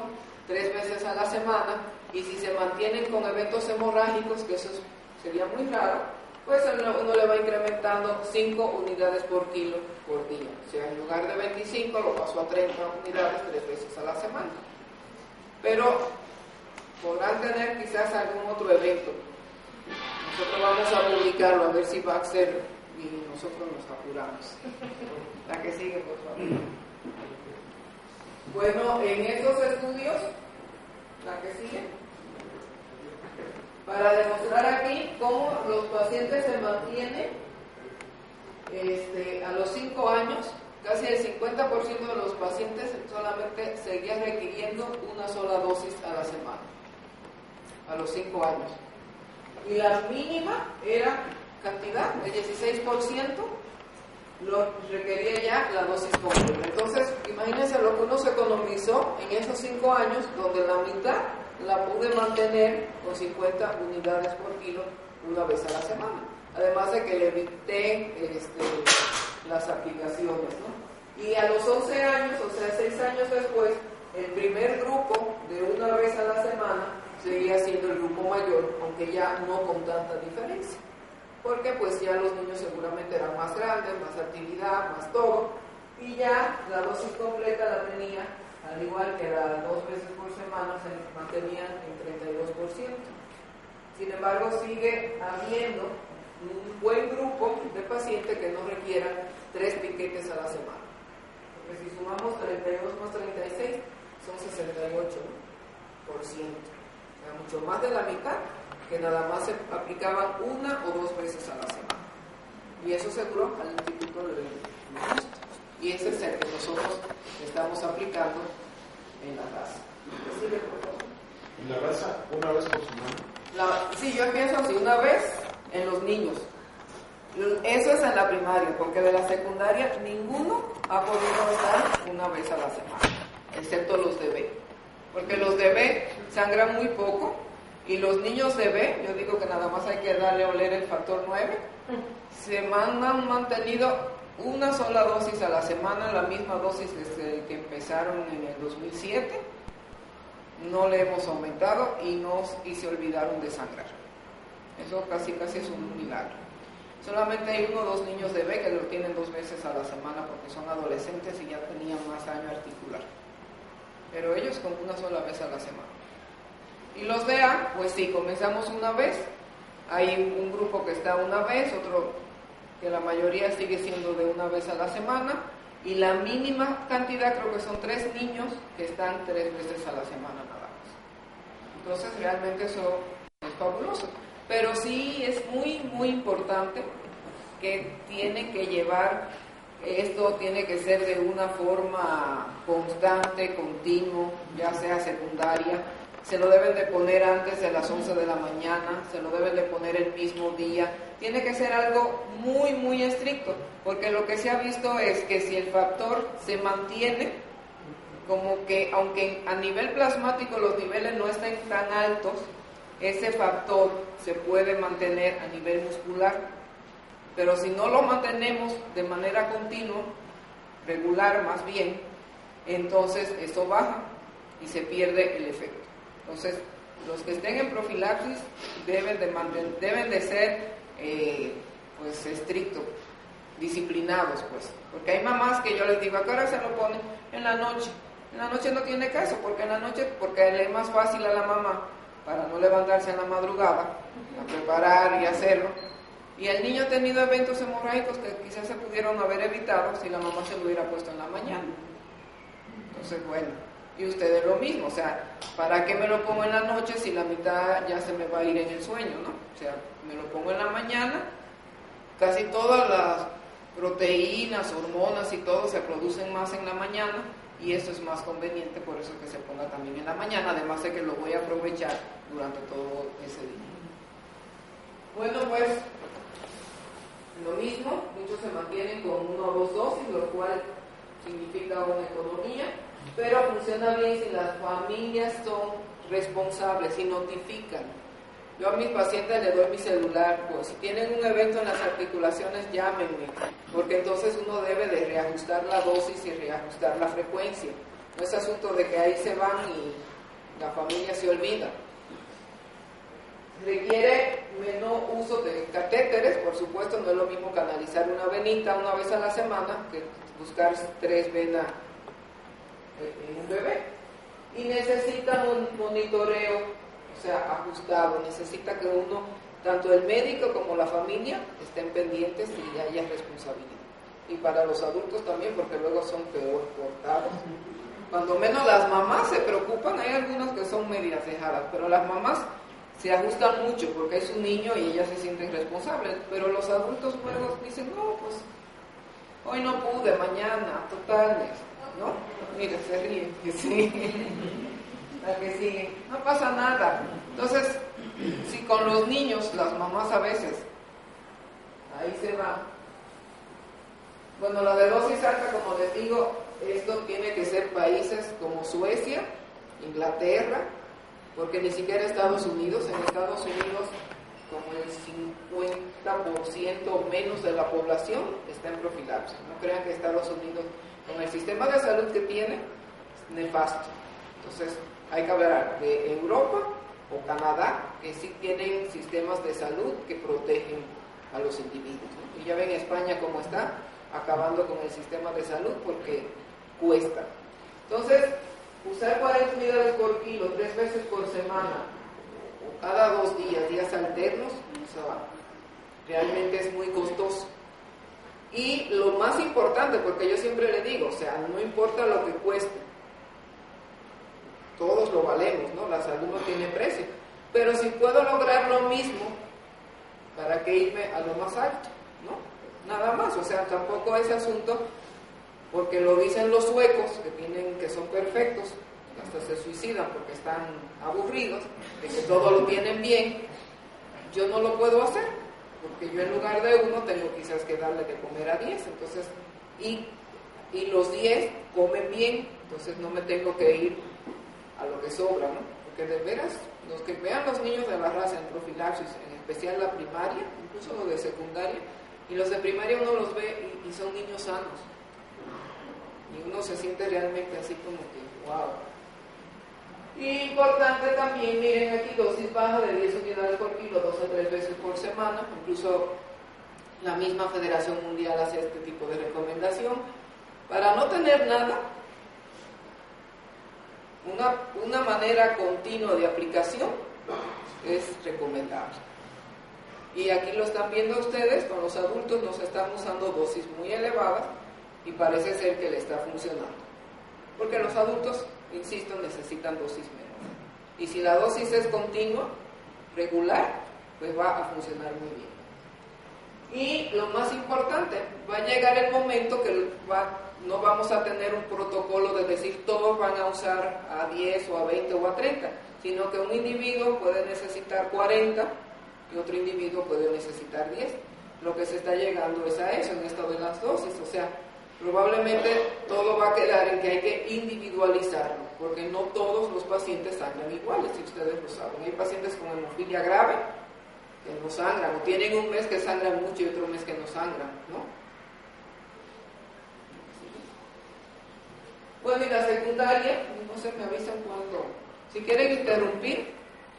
3 veces a la semana. Y si se mantienen con eventos hemorrágicos, que eso sería muy raro, pues uno le va incrementando 5 unidades por kilo por día. O sea, en lugar de 25 lo pasó a 30 unidades 3 veces a la semana. Pero podrán tener quizás algún otro evento. Nosotros vamos a publicarlo a ver si va a ser y nosotros nos apuramos. La que sigue, por favor. Bueno, en estos estudios, la que sigue, para demostrar aquí cómo los pacientes se mantienen a los 5 años, casi el 50% de los pacientes solamente seguían requiriendo una sola dosis a la semana, a los 5 años. Y la mínima era cantidad, el 16% lo requería ya la dosis completa. Entonces, imagínense lo que uno se economizó en esos 5 años, donde la mitad la pude mantener con 50 unidades por kilo una vez a la semana. Además de que le evité las aplicaciones, ¿no? Y a los 11 años, o sea, 6 años después, el primer grupo de una vez a la semana seguía siendo el grupo mayor, aunque ya no con tanta diferencia. Porque pues ya los niños seguramente eran más grandes, más actividad, más todo, y ya la dosis completa la tenía, al igual que las 2 veces por semana, se mantenían en 32%. Sin embargo, sigue habiendo un buen grupo de pacientes que no requieran 3 piquetes a la semana. Porque si sumamos 32 más 36, son 68%. O sea, mucho más de la mitad que nada más se aplicaban 1 o 2 veces a la semana. Y eso seguro al Instituto de Gusto. Y ese es el que nosotros estamos aplicando en la raza. ¿Sigue, por favor? ¿En la raza una vez por semana? Sí, yo empiezo así, una vez en los niños. Eso es en la primaria, porque de la secundaria ninguno ha podido estar una vez a la semana, excepto los de B. porque los de B sangran muy poco, y los niños de B, yo digo que nada más hay que darle a oler el factor 9, se han mantenido una sola dosis a la semana, la misma dosis desde que empezaron en el 2007, no le hemos aumentado y se olvidaron de sangrar. Eso casi es un milagro. Solamente hay 1 o 2 niños de B que lo tienen 2 veces a la semana porque son adolescentes y ya tenían más daño articular. Pero ellos con una sola vez a la semana. Y los de A, pues sí, comenzamos una vez. Hay un grupo que está una vez, otro que la mayoría sigue siendo de una vez a la semana. Y la mínima cantidad, creo que son 3 niños que están 3 veces a la semana nada más. Entonces realmente eso es fabuloso. Pero sí es muy importante que tiene que llevar, esto tiene que ser de una forma constante, continuo, ya sea secundaria. Se lo deben de poner antes de las 11 de la mañana, se lo deben de poner el mismo día. Tiene que ser algo muy estricto, porque lo que se ha visto es que si el factor se mantiene, como que aunque a nivel plasmático los niveles no estén tan altos, ese factor se puede mantener a nivel muscular, pero si no lo mantenemos de manera continua, regular más bien, entonces eso baja y se pierde el efecto. Entonces, los que estén en profilaxis deben de ser pues estrictos, disciplinados, pues, porque hay mamás que yo les digo, ¿a qué hora se lo ponen? En la noche. En la noche no tiene caso, porque le es más fácil a la mamá para no levantarse en la madrugada a preparar y hacerlo. Y el niño ha tenido eventos hemorrágicos que quizás se pudieron haber evitado si la mamá se lo hubiera puesto en la mañana. Entonces, bueno, y ustedes lo mismo, o sea, ¿para qué me lo pongo en la noche si la mitad ya se me va a ir en el sueño, no? O sea, me lo pongo en la mañana, casi todas las proteínas, hormonas y todo se producen más en la mañana, y eso es más conveniente, por eso que se ponga también en la mañana, además de que lo voy a aprovechar durante todo ese día. Bueno, pues lo mismo, muchos se mantienen con 1 o 2 dosis, lo cual significa una economía, pero funciona bien si las familias son responsables y notifican. Yo a mis pacientes les doy mi celular, pues si tienen un evento en las articulaciones, llámenme, porque entonces uno debe de reajustar la dosis y reajustar la frecuencia. No es asunto de que ahí se van y la familia se olvida. Requiere menor uso de catéteres, por supuesto, no es lo mismo canalizar una venita una vez a la semana que buscar 3 venas en un bebé. Y necesitan un monitoreo, o sea, ajustado. Necesita que uno, tanto el médico como la familia, estén pendientes y haya responsabilidad. Y para los adultos también, porque luego son peor portados. Cuando menos las mamás se preocupan, hay algunas que son medias dejadas, pero las mamás se ajustan mucho porque es un niño y ellas se sienten responsables, pero los adultos luego dicen, no, pues hoy no pude, mañana, total, ¿no? Mira, se ríen, que sí, la que sigue, no pasa nada. Entonces, si con los niños, las mamás a veces, ahí se va. Bueno, la de dosis alta, como les digo, esto tiene que ser países como Suecia, Inglaterra, porque ni siquiera Estados Unidos. En Estados Unidos, como el 50% o menos de la población está en profilaxis. No crean que Estados Unidos, con el sistema de salud que tiene, es nefasto. Entonces, hay que hablar de Europa o Canadá, que sí tienen sistemas de salud que protegen a los individuos, ¿no? Y ya ven España cómo está, acabando con el sistema de salud porque cuesta. Entonces, usar 40 unidades por kilo 3 veces por semana o cada 2 días alternos, eso realmente es muy costoso. Y lo más importante, porque yo siempre le digo, o sea, no importa lo que cueste, todos lo valemos, ¿no? La salud no tiene precio, pero si puedo lograr lo mismo, ¿para qué irme a lo más alto? ¿No? Nada más, o sea, tampoco es asunto, porque lo dicen los suecos, que son perfectos, hasta se suicidan porque están aburridos, de que todo lo tienen bien. Yo no lo puedo hacer, porque yo en lugar de 1 tengo quizás que darle de comer a 10, entonces, y los 10 comen bien, entonces no me tengo que ir a lo que sobra, ¿no? Porque de veras, los que vean los niños de la raza en profilaxis, en especial la primaria, incluso los de secundaria, y los de primaria uno los ve y son niños sanos. Y uno se siente realmente así como que, wow. Y importante también, miren aquí, dosis baja de 10 unidades por kilo, 2 a 3 veces por semana. Incluso la misma Federación Mundial hace este tipo de recomendación. Para no tener nada, una manera continua de aplicación es recomendable. Y aquí lo están viendo ustedes, con los adultos nos están usando dosis muy elevadas y parece ser que le está funcionando. Porque los adultos, insisto, necesitan dosis menores. Y si la dosis es continua, regular, pues va a funcionar muy bien. Y lo más importante, va a llegar el momento que no vamos a tener un protocolo de decir todos van a usar a 10 o a 20 o a 30, sino que un individuo puede necesitar 40 y otro individuo puede necesitar 10. Lo que se está llegando es a eso, en esto de las dosis, o sea, probablemente todo va a quedar en que hay que individualizarlo, porque no todos los pacientes sangran iguales, si ustedes lo saben. Hay pacientes con hemofilia grave que no sangran, o tienen un mes que sangran mucho y otro mes que no sangran, ¿no? Bueno, y la secundaria, no sé, me avisan cuando. Si quieren interrumpir,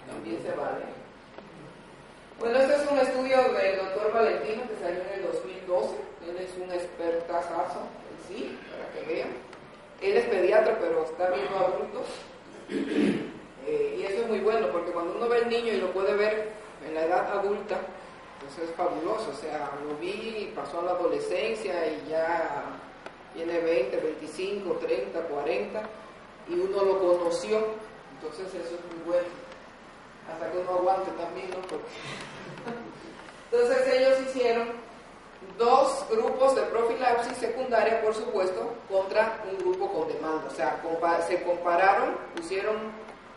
también se vale. Bueno, este es un estudio del doctor Valentino que salió en el 2012. Él es un expertazazo en sí, para que vean. Él es pediatra, pero está viendo adultos. Y eso es muy bueno, porque cuando uno ve al niño y lo puede ver en la edad adulta, pues es fabuloso. O sea, lo vi, pasó a la adolescencia y ya tiene 20, 25, 30, 40, y uno lo conoció. Entonces eso es muy bueno. Hasta que uno aguante también, ¿no? Porque entonces ellos hicieron 2 grupos de profilaxis secundaria, por supuesto, contra un grupo con demanda. O sea, se compararon, pusieron,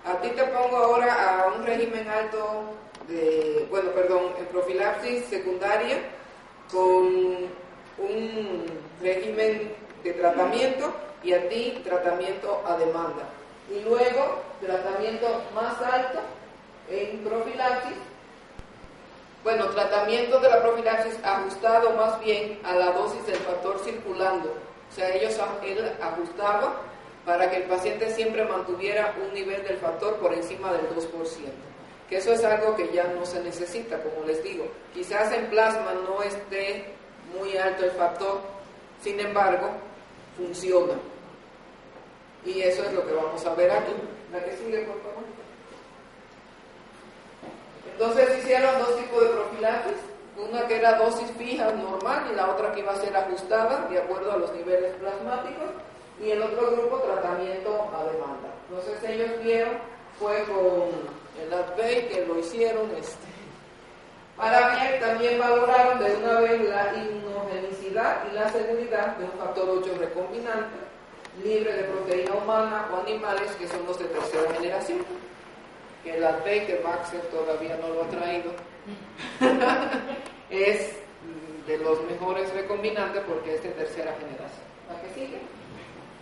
a ti te pongo ahora a un régimen alto en profilaxis secundaria con un régimen de tratamiento y a ti tratamiento a demanda. Y luego tratamiento más alto en profilaxis. Bueno, tratamiento de la profilaxis ajustado más bien a la dosis del factor circulando. O sea, él ajustaba para que el paciente siempre mantuviera un nivel del factor por encima del 2%. Que eso es algo que ya no se necesita, como les digo. Quizás en plasma no esté muy alto el factor, sin embargo, funciona. Y eso es lo que vamos a ver aquí. La que sigue, por favor. Entonces hicieron 2 tipos de profilaxis, una que era dosis fija normal y la otra que iba a ser ajustada de acuerdo a los niveles plasmáticos, y el otro grupo tratamiento a demanda. Entonces ellos vieron, fue con el ADVAY que lo hicieron, para ver, también valoraron de una vez la inmunogenicidad y la seguridad de un factor 8 recombinante, libre de proteína humana o animales, que son los de tercera generación. Que el ADVAY, que Baxter todavía no lo ha traído, es de los mejores recombinantes porque es de tercera generación. ¿La que sigue?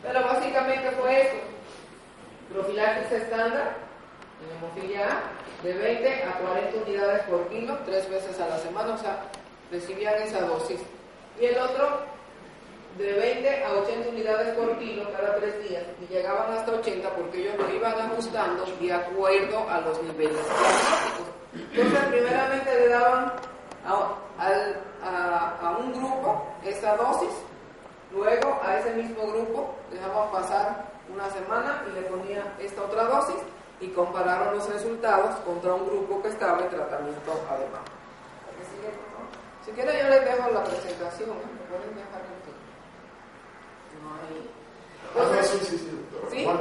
Pero básicamente fue eso. Profilaxis estándar en hemofilia A de 20 a 40 unidades por kilo, 3 veces a la semana, o sea, recibían esa dosis. Y el otro de 20 a 80 unidades por kilo cada 3 días, y llegaban hasta 80 porque ellos lo iban ajustando de acuerdo a los niveles plasmáticos. Entonces, primeramente le daban a un grupo esa dosis, luego a ese mismo grupo dejaban pasar una semana y le ponían esta otra dosis, y compararon los resultados contra un grupo que estaba en tratamiento a demanda. Si quieren yo les dejo la presentación, me pueden dejar aquí. Entonces, ¿sí? Bueno,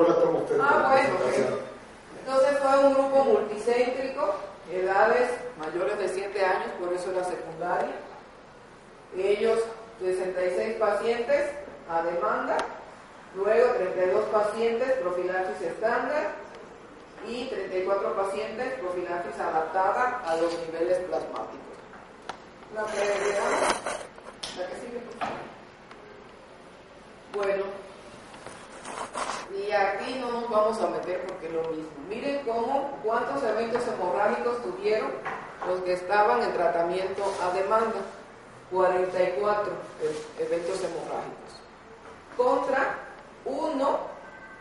entonces fue un grupo multicéntrico, edades mayores de 7 años, por eso era secundaria. Ellos, 66 pacientes a demanda, luego 32 pacientes profilaxis estándar y 34 pacientes profilaxis adaptada a los niveles plasmáticos. La que sigue, por favor. Bueno, y y aquí no nos vamos a meter porque es lo mismo. Miren cuántos eventos hemorrágicos tuvieron los que estaban en tratamiento a demanda. 44 eventos hemorrágicos. Contra 1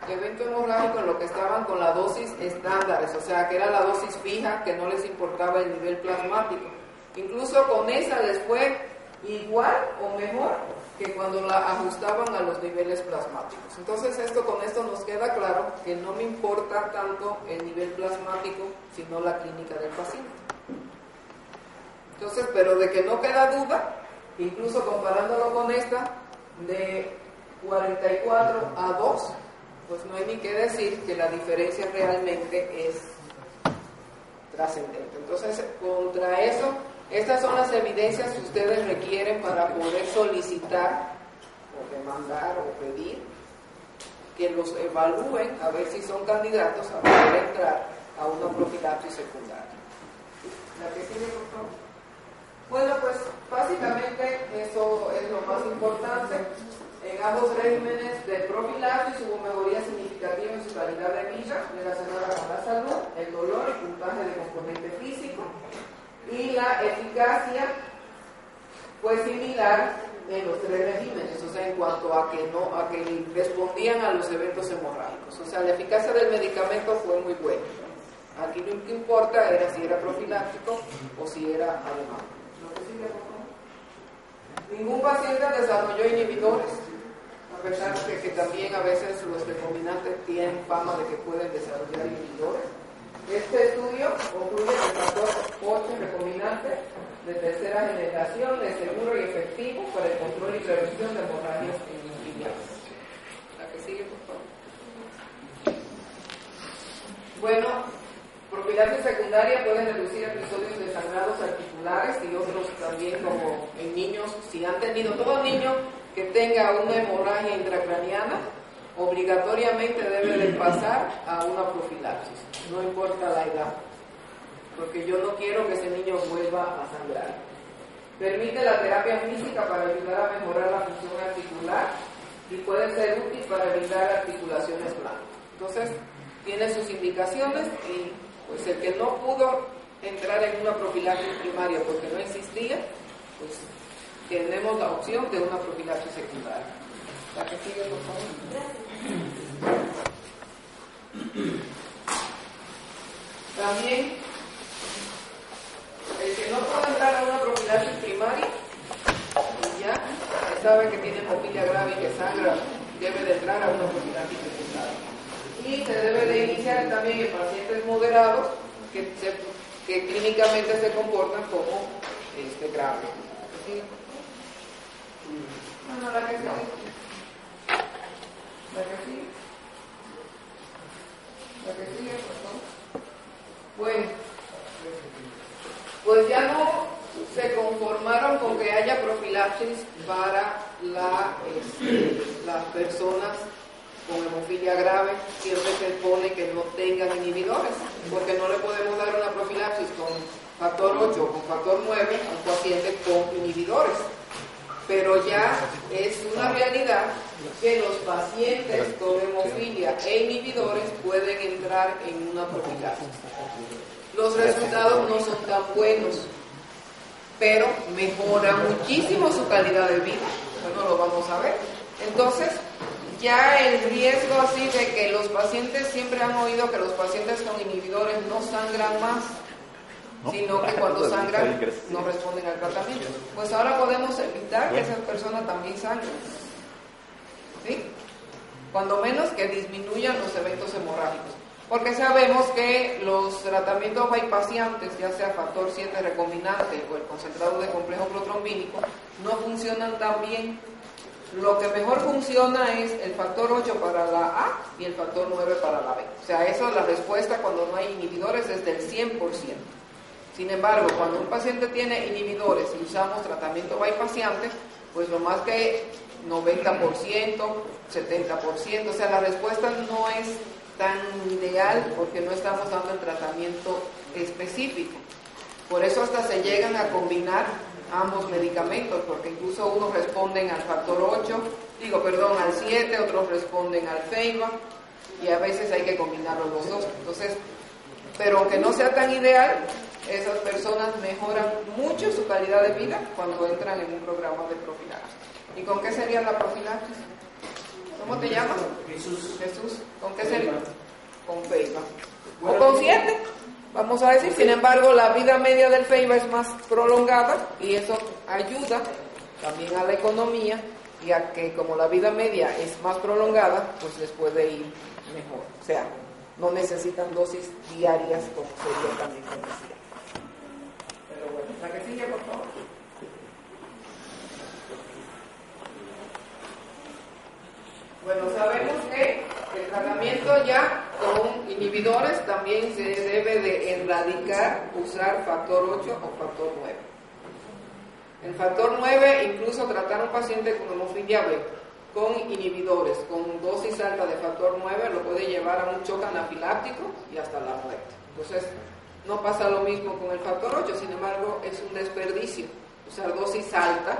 evento hemorrágico en lo que estaban con la dosis estándares, o sea, que era la dosis fija, que no les importaba el nivel plasmático. Incluso con esa les fue igual o mejor que cuando la ajustaban a los niveles plasmáticos. Entonces con esto nos queda claro que no me importa tanto el nivel plasmático, sino la clínica del paciente. Entonces, pero de que no queda duda, incluso comparándolo con esta, de 44 a 2, pues no hay ni que decir que la diferencia realmente es trascendente. Entonces, contra eso, estas son las evidencias que ustedes requieren para poder solicitar o demandar o pedir que los evalúen a ver si son candidatos a poder entrar a una profilaxis secundaria. ¿La que sigue, por favor? Bueno, pues básicamente eso es lo más importante. En ambos regímenes de profilaxis hubo mejoría significativa en su calidad de vida relacionada con la salud, el dolor, el puntaje de componente físico, y la eficacia fue similar en los 3 regímenes, o sea, en cuanto a que respondían a los eventos hemorrágicos. O sea, la eficacia del medicamento fue muy buena. Aquí lo que importa era si era profiláctico o si era alemán. Ningún paciente desarrolló inhibidores, a pesar de que también a veces los recombinantes tienen fama de que pueden desarrollar inhibidores. Este estudio concluye que el factor 8 recombinante de tercera generación es seguro y efectivo para el control y prevención de hemorragias inofiliadas. La que sigue, por favor. Bueno, profilaxis secundaria puede reducir episodios de sangrados articulares y otros también, como en niños. Si han tenido, todo niño que tenga una hemorragia intracraniana obligatoriamente debe de pasar a una profilaxis, no importa la edad, porque yo no quiero que ese niño vuelva a sangrar. Permite la terapia física para ayudar a mejorar la función articular y puede ser útil para evitar articulaciones blancas. Entonces, tiene sus indicaciones y pues el que no pudo entrar en una profilaxis primaria porque no existía, pues tenemos la opción de una profilaxis secundaria. La que sigue, por favor. También, el que no puede entrar a una profilaxis primaria, ya sabe que tiene hemofilia grave y que sangra, debe de entrar a una profilaxis secundaria. Y se debe de iniciar también en pacientes moderados que clínicamente se comportan como graves. ¿Sí? Bueno, la que sigue. La que sigue. La que sigue, por favor. Bueno, pues ya no se conformaron con que haya profilaxis para las personas con hemofilia grave. Siempre se pone que no tengan inhibidores, porque no le podemos dar una profilaxis con factor 8 o con factor 9 a un paciente con inhibidores. Pero ya es una realidad que los pacientes con hemofilia e inhibidores pueden entrar en una profilaxis. Los resultados no son tan buenos, pero mejora muchísimo su calidad de vida. Bueno, lo vamos a ver. Entonces, ya el riesgo así de que los pacientes, siempre han oído que los pacientes con inhibidores no sangran más, sino que cuando sangran no responden al tratamiento. Pues ahora podemos evitar que esas personas también sangren, ¿sí? Cuando menos que disminuyan los eventos hemorrágicos, porque sabemos que los tratamientos bypassiantes, ya sea factor 7 recombinante o el concentrado de complejo protrombínico, no funcionan tan bien. Lo que mejor funciona es el factor 8 para la A y el factor 9 para la B. O sea, eso es la respuesta cuando no hay inhibidores, es del 100%. Sin embargo, cuando un paciente tiene inhibidores y usamos tratamiento bypassiante, pues lo más que 90%, 70%, o sea, la respuesta no es tan ideal porque no estamos dando el tratamiento específico. Por eso hasta se llegan a combinar ambos medicamentos, porque incluso unos responden al factor 8, al 7, otros responden al FEIBA, y a veces hay que combinarlos los dos. Entonces, pero aunque no sea tan ideal, esas personas mejoran mucho su calidad de vida cuando entran en un programa de profilaxis. ¿Y con qué sería la profilaxis? ¿Cómo te llamas? Jesús. ¿Con qué sería? Con FEIBA. O con 7, vamos a decir. Sin embargo, la vida media del FEIBA es más prolongada y eso ayuda también a la economía y a que como la vida media es más prolongada, pues les puede ir mejor. O sea, no necesitan dosis diarias como sería también conocida. Pero bueno, la que sigue, por favor. Bueno, sabemos que el tratamiento ya con inhibidores también se debe de erradicar, usar factor 8 o factor 9. El factor 9, incluso tratar a un paciente con hemofilia B con inhibidores, con dosis alta de factor 9, lo puede llevar a un choque anafiláctico y hasta la muerte. Entonces, no pasa lo mismo con el factor 8, sin embargo, es un desperdicio usar dosis alta,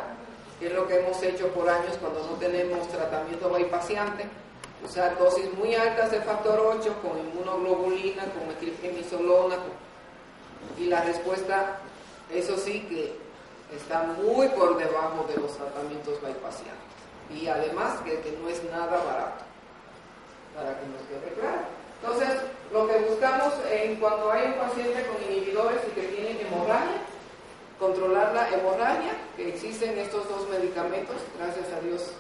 que es lo que hemos hecho por años cuando no tenemos tratamiento bypassiante, usar dosis muy altas de factor 8 con inmunoglobulina, con metilgemisolona, y la respuesta, eso sí que está muy por debajo de los tratamientos bypassiantes. Y además que no es nada barato, para que nos quede claro. Entonces, lo que buscamos cuando hay un paciente con inhibidores y que tienen hemorragia, controlar la hemorragia, que existen estos dos medicamentos, gracias a Dios,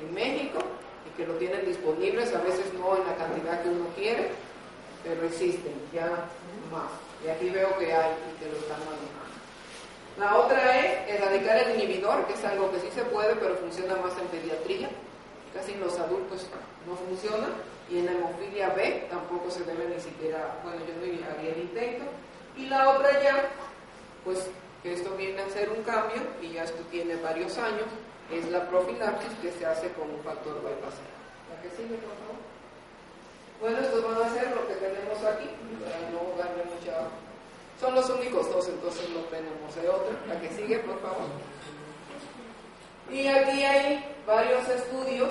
en México, y que lo tienen disponibles, a veces no en la cantidad que uno quiere, pero existen ya más. Y aquí veo que hay y que lo están manejando. La otra es erradicar el inhibidor, que es algo que sí se puede, pero funciona más en pediatría. Casi en los adultos no funciona. Y en la hemofilia B tampoco se debe ni siquiera, bueno, yo no haría el intento. Y la otra ya, pues que esto viene a ser un cambio, y ya esto tiene varios años, es la profilaxis que se hace con un factor bypassiano. ¿La que sigue, por favor? Bueno, estos van a ser lo que tenemos aquí, para no darle mucha... Son los únicos dos, entonces no tenemos de otra. La que sigue, por favor. Y aquí hay varios estudios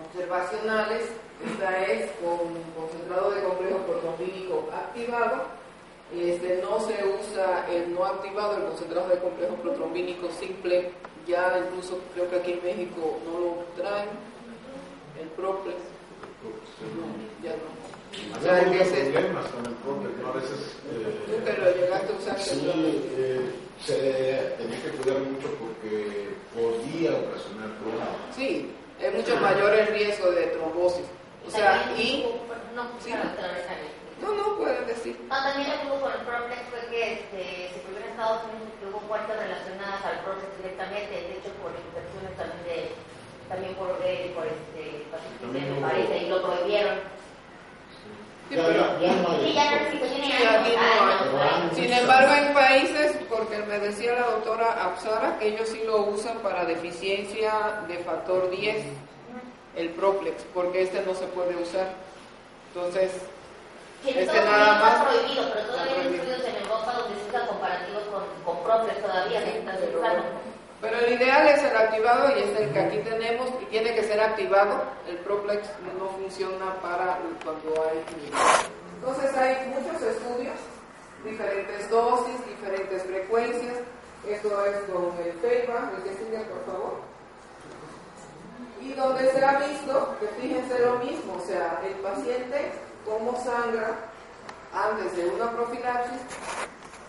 observacionales. Esta es con concentrado de complejo protrombínico activado. No se usa el no activado, el concentrado de complejo protrombínico simple. Ya incluso creo que aquí en México no lo traen. El Proplex. No, ya no. Había muchos problemas con el Proplex, ¿no? A veces... ¿Tú que lo llegaste a usar? Sí, se tenía que cuidar mucho porque podía ocasionar problemas. Sí, es mucho mayor el riesgo de trombosis. O sea, y... No, sí. No, pueden decir. No, también lo que hubo con el Proplex fue que se prohibió en Estados Unidos que hubo muertes relacionadas al Proplex directamente, de hecho por infecciones también por pacientes en el país, y lo prohibieron. Sin embargo, en países, porque me decía la doctora Apsara que ellos sí lo usan para deficiencia de factor 10, el Proplex, porque no se puede usar. Entonces, nada más está prohibido, pero todavía hay estudios en Europa donde se usan comparativos con Proplex todavía, pero el ideal es el activado, y es el que aquí tenemos, y tiene que ser activado. El Proplex no funciona para cuando hay inhibidores. Entonces hay muchos estudios, diferentes dosis, diferentes frecuencias. Esto es con el FEIBA, el que sigue, por favor. Y donde se ha visto, que fíjense lo mismo, o sea, el paciente cómo sangra antes de una profilaxis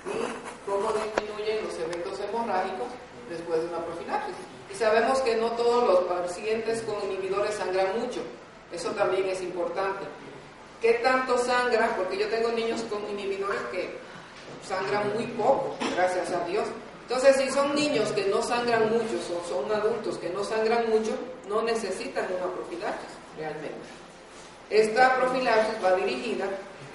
y cómo disminuyen los eventos hemorrágicos después de una profilaxis. Y sabemos que no todos los pacientes con inhibidores sangran mucho. Eso también es importante. ¿Qué tanto sangra? Porque yo tengo niños con inhibidores que sangran muy poco, gracias a Dios. Entonces, si son niños que no sangran mucho, son adultos que no sangran mucho, no necesitan una profilaxis realmente. Esta profilaxis va dirigida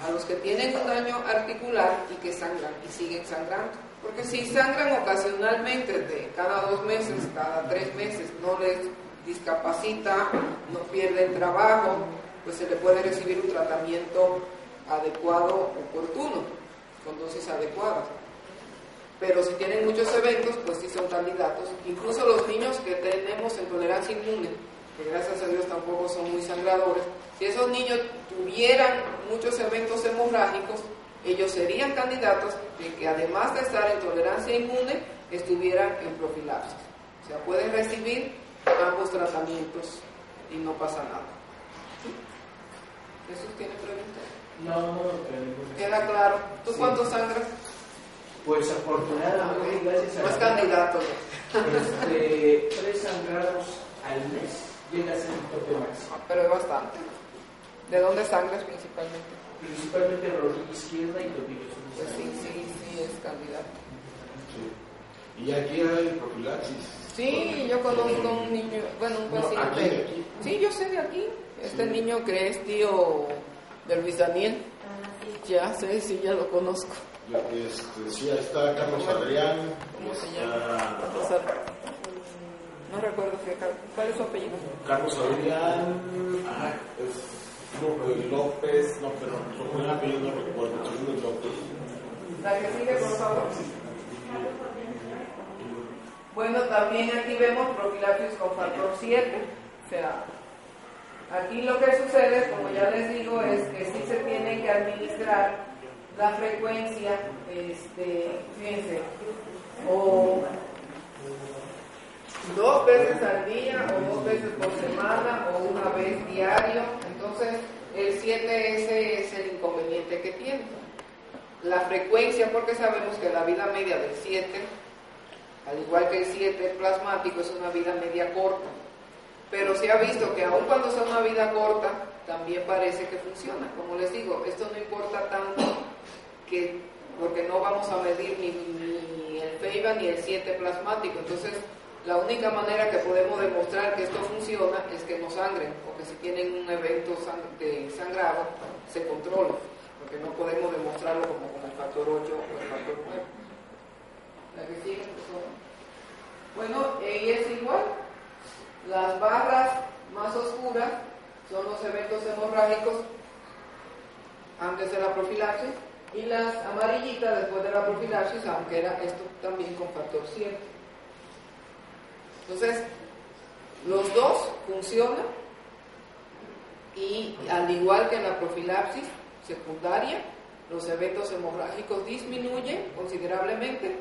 a los que tienen un daño articular y que sangran y siguen sangrando. Porque si sangran ocasionalmente, de cada 2 meses, cada 3 meses, no les discapacita, no pierden trabajo, pues se le puede recibir un tratamiento adecuado, oportuno, con dosis adecuadas. Pero si tienen muchos eventos, pues sí son candidatos. Incluso los niños que tenemos en tolerancia inmune, que gracias a Dios tampoco son muy sangradores, si esos niños tuvieran muchos eventos hemorrágicos, ellos serían candidatos de que además de estar en tolerancia inmune, estuvieran en profilaxis. O sea, pueden recibir ambos tratamientos y no pasa nada. ¿Jesús tiene preguntas? No, ¿Queda claro? ¿Tú cuánto sangras? Pues afortunadamente, gracias a no es candidato. 3 sangrados al mes llega a ser el tope máximo. Pero es bastante. ¿De dónde sangras principalmente? Principalmente rodilla izquierda y tobillo. Pues sí es candidato. Sí. Y aquí hay profilaxis. Sí, yo conozco un niño, bueno, un paciente. Aquí. Sí, yo sé de aquí. Este niño que es tío de Luis Daniel. Ya sé, sí, ya lo conozco. Sí, ahí está Carlos Adrián. ¿Cómo se llama? No recuerdo cuál es su apellido. Carlos Adrián. López. No, pero como el apellido no recuerdo. Segundo es López. La que sigue, por favor. Bueno, también aquí vemos profilaxis con factor 7. O sea, aquí lo que sucede, como ya les digo, es que sí se tiene que administrar la frecuencia, fíjense, o 2 veces al día, o 2 veces por semana, o 1 vez diario. Entonces, el 7 ese es el inconveniente que tiene. La frecuencia, porque sabemos que la vida media del 7, al igual que el 7 plasmático, es una vida media corta. Pero se ha visto que aun cuando sea una vida corta, también parece que funciona. Como les digo, esto no importa tanto porque no vamos a medir ni el FEIBA ni el 7 plasmático. Entonces, la única manera que podemos demostrar que esto funciona es que no sangren, porque si tienen un evento de sangrado, se controla, porque no podemos demostrarlo como con el factor 8 o el factor 9. La que sigue, por favor. Bueno, y es igual. Las barras más oscuras son los eventos hemorrágicos antes de la profilaxis y las amarillitas después de la profilaxis, aunque era esto también con factor 7. Entonces, los dos funcionan y al igual que en la profilaxis secundaria, los eventos hemorrágicos disminuyen considerablemente,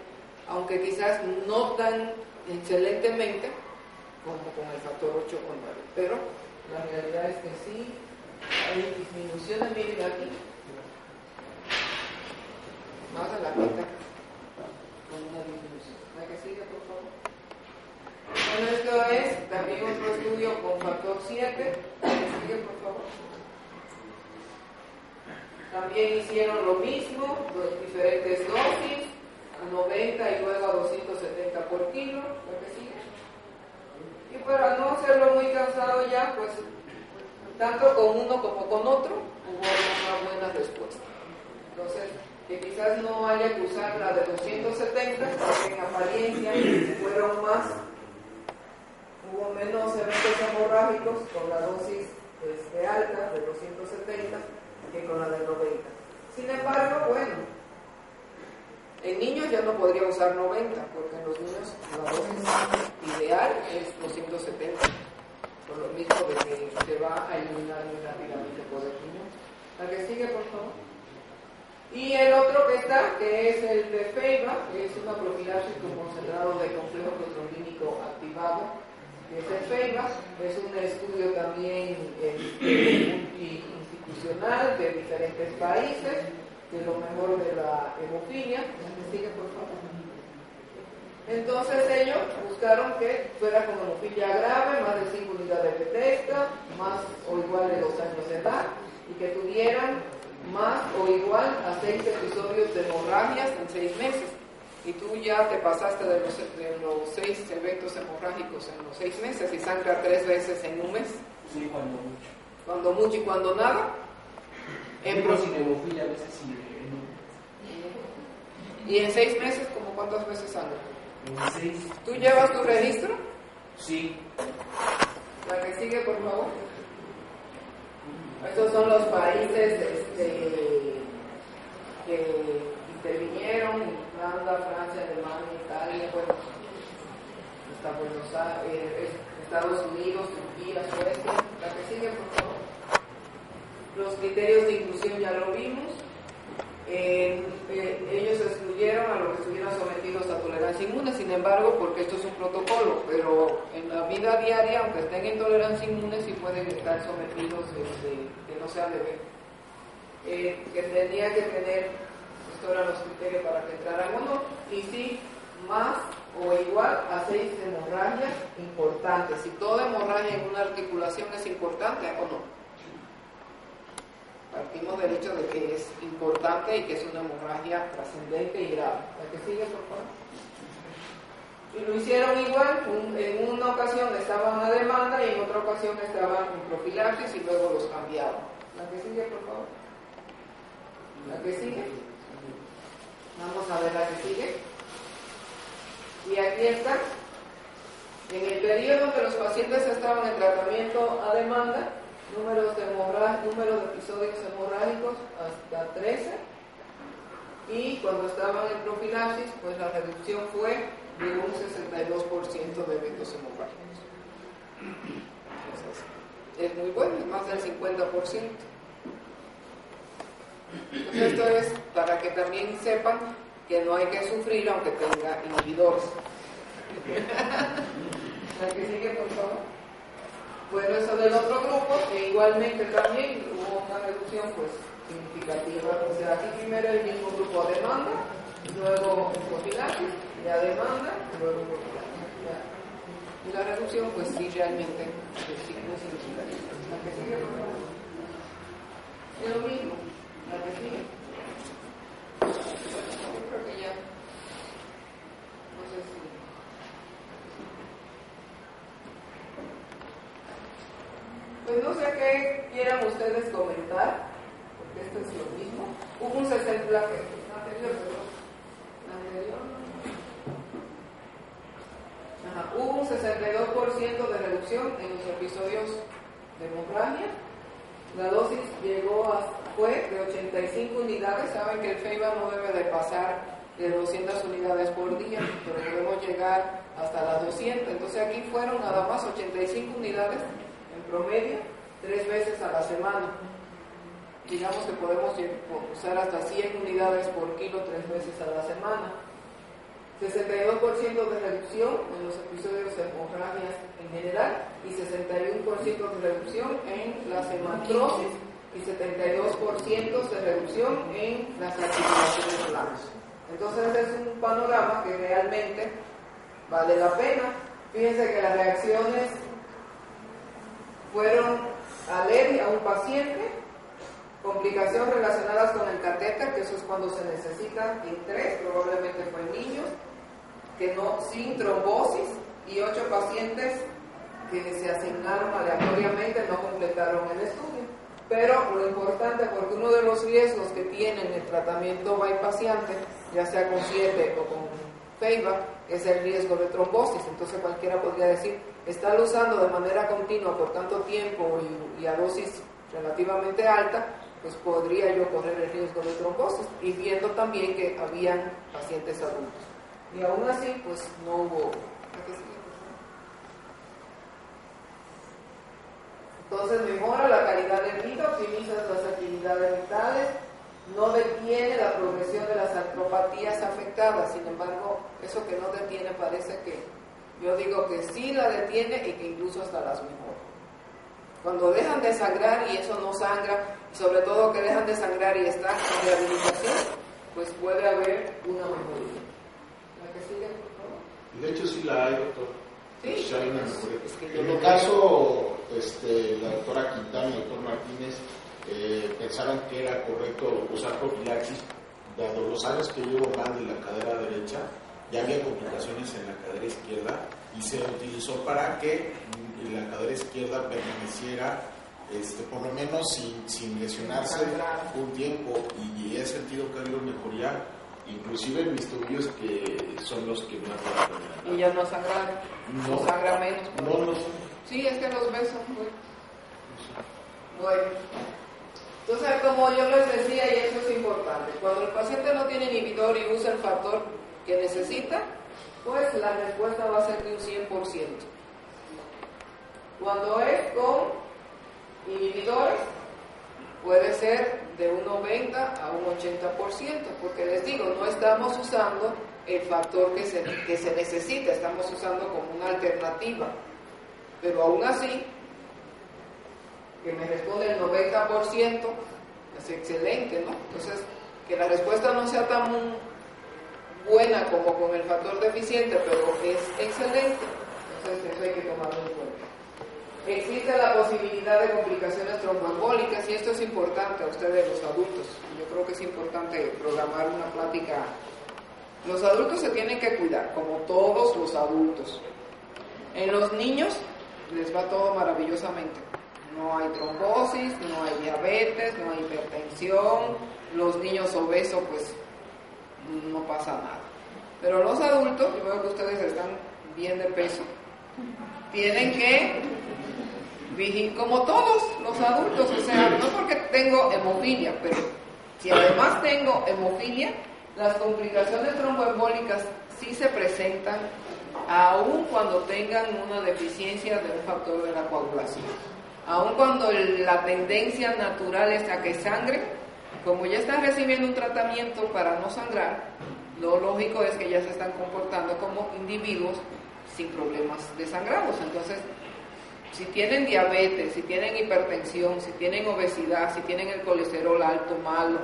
aunque quizás no tan excelentemente como con el factor 8 o 9, pero la realidad es que sí hay disminuciones. Miren aquí, más de la mitad, con una disminución. La que sigue, por favor. Bueno, esto es también otro estudio con factor 7. La que sigue, por favor. También hicieron lo mismo, diferentes dosis, a 90 y luego a 270 por kilo. La que sigue. Y para no hacerlo muy cansado ya, pues tanto con uno como con otro hubo una buena respuesta. Entonces, que quizás no haya que usar la de 270, porque en apariencia fueron más, hubo menos eventos hemorrágicos con la dosis alta de 270 que con la de 90. Sin embargo, bueno, en niños ya no podría usar 90, porque en los niños la dosis ideal es 270, por lo mismo de que se va a eliminar muy rápidamente por el niño. La que sigue, por favor. Y el otro que está, que es el de FEIBA, que es una profilaxis con concentrado de complejo proteolínico activado, que es el FEIBA, es un estudio también multiinstitucional de diferentes países, de lo mejor de la hemofilia. Sigue, por favor. Entonces ellos buscaron que fuera con hemofilia grave, más de 5 unidades de Bethesda, más o igual de 2 años de edad, y que tuvieran más o igual a 6 episodios de hemorragias en 6 meses. Y tú ya te pasaste de los 6 eventos hemorrágicos en los 6 meses y sangra 3 veces en un mes. Sí, cuando mucho. Cuando mucho y cuando nada. Sin hemofilia a veces sí. Y en 6 meses, ¿como cuántas veces sangra? En 6. ¿Tú llevas tu registro? Sí. La que sigue, por favor. Estos son los países que intervinieron: Irlanda, Francia, Alemania, Italia, bueno, está Buenos Aires, Estados Unidos, Turquía, Suecia. La que sigue, por favor. Los criterios de inclusión ya lo vimos. Ellos excluyeron a los que estuvieran sometidos a tolerancia inmune, sin embargo, porque esto es un protocolo, pero en la vida diaria, aunque estén en tolerancia inmune, sí pueden estar sometidos, que no sean bebés. Que tenía que tener, estos eran los criterios para que entraran o no, y sí, más o igual a 6 hemorragias importantes. Si toda hemorragia en una articulación es importante o no. Partimos del hecho de que es importante y que es una hemorragia trascendente y grave. La que sigue, por favor. Y lo hicieron igual, en una ocasión estaban a demanda y en otra ocasión estaban en profilaxis y luego los cambiaron. La que sigue, por favor. La que sigue. Vamos a ver la que sigue. Y aquí está. En el periodo que los pacientes estaban en tratamiento a demanda, número de episodios hemorrágicos hasta 13, y cuando estaban en profilaxis, pues la reducción fue de un 62% de eventos hemorrágicos. Entonces, es muy bueno, es más del 50%. Entonces esto es para que también sepan que no hay que sufrir aunque tenga inhibidores. La que sigue, por favor. Bueno, eso del otro grupo, que igualmente también hubo una reducción pues significativa. O sea, aquí primero el mismo grupo a demanda, luego profilaxis, y a demanda, luego profilaxis. Y la reducción pues sí realmente es significativa. La que sigue, por favor. Es lo mismo. La que sigue. Yo creo que ya. No sé si. Pues no sé qué quieran ustedes comentar, porque esto es lo mismo. Hubo un 60%, hubo un 62% de reducción en los episodios de hemorragia. La dosis fue de 85 unidades. Saben que el FEIBA no debe de pasar de 200 unidades por día, pero podemos llegar hasta las 200. Entonces aquí fueron nada más 85 unidades promedio 3 veces a la semana. Digamos que podemos usar hasta 100 unidades por kilo 3 veces a la semana. 62% de reducción en los episodios de hemorragias en general y 61% de reducción en las hematrosis y 72% de reducción en las articulaciones blandas. Entonces es un panorama que realmente vale la pena. Fíjense que las reacciones fueron alergia a un paciente, complicaciones relacionadas con el catéter, que eso es cuando se necesita en 3, probablemente fue en niños, que no, sin trombosis, y 8 pacientes que se asignaron aleatoriamente no completaron el estudio. Pero lo importante, porque uno de los riesgos que tienen el tratamiento bypassiante, ya sea con 7 o con FEIBA, es el riesgo de trombosis. Entonces cualquiera podría decir, estarlo usando de manera continua por tanto tiempo y a dosis relativamente alta, pues podría yo correr el riesgo de trombosis, y viendo también que habían pacientes adultos. Y aún así, pues no hubo. Entonces mejora la calidad de vida, optimiza las actividades vitales, no detiene la progresión de las artropatías afectadas. Sin embargo, eso que no detiene parece que, yo digo que sí la detiene y que incluso hasta las mejora. Cuando dejan de sangrar y eso no sangra, y sobre todo que dejan de sangrar y están en rehabilitación, pues puede haber una mejoría. ¿La que sigue, por favor? De hecho sí la hay, doctor. Sí, sí hay una mejoría. Es que en el caso, la doctora Quintana y el doctor Martínez pensaron que era correcto usar profilaxis, dado los años que llevo mal de la cadera derecha, ya había complicaciones en la cadera izquierda y se utilizó para que la cadera izquierda permaneciera por lo menos sin lesionarse un tiempo, y he sentido que ha habido mejoría, inclusive en mis tobillos, que son los que más y ya no sangra, no sangra menos. No. Sí, es que los besos bueno. Entonces, como yo les decía, y eso es importante, cuando el paciente no tiene inhibidor y usa el factor que necesita, pues la respuesta va a ser de un 100%. Cuando es con inhibidores, puede ser de un 90 a un 80%, porque les digo, no estamos usando el factor que se necesita, estamos usando como una alternativa. Pero aún así, que me responde el 90%, es excelente, ¿no? Entonces, que la respuesta no sea tan buena como con el factor deficiente, pero es excelente. Entonces, eso hay que tomarlo en cuenta. Existe la posibilidad de complicaciones tromboembólicas, y esto es importante a ustedes los adultos. Yo creo que es importante programar una plática. Los adultos se tienen que cuidar, como todos los adultos. En los niños les va todo maravillosamente. No hay trombosis, no hay diabetes, no hay hipertensión. Los niños obesos, pues, no pasa nada. Pero los adultos, yo veo que ustedes están bien de peso, tienen que vigilar, como todos los adultos, o sea, no porque tengo hemofilia, pero si además tengo hemofilia, las complicaciones tromboembólicas sí se presentan aun cuando tengan una deficiencia de un factor de la coagulación. Aun cuando la tendencia natural es a que sangren, como ya están recibiendo un tratamiento para no sangrar, lo lógico es que ya se están comportando como individuos sin problemas de sangrados. Entonces, si tienen diabetes, si tienen hipertensión, si tienen obesidad, si tienen el colesterol alto, malo,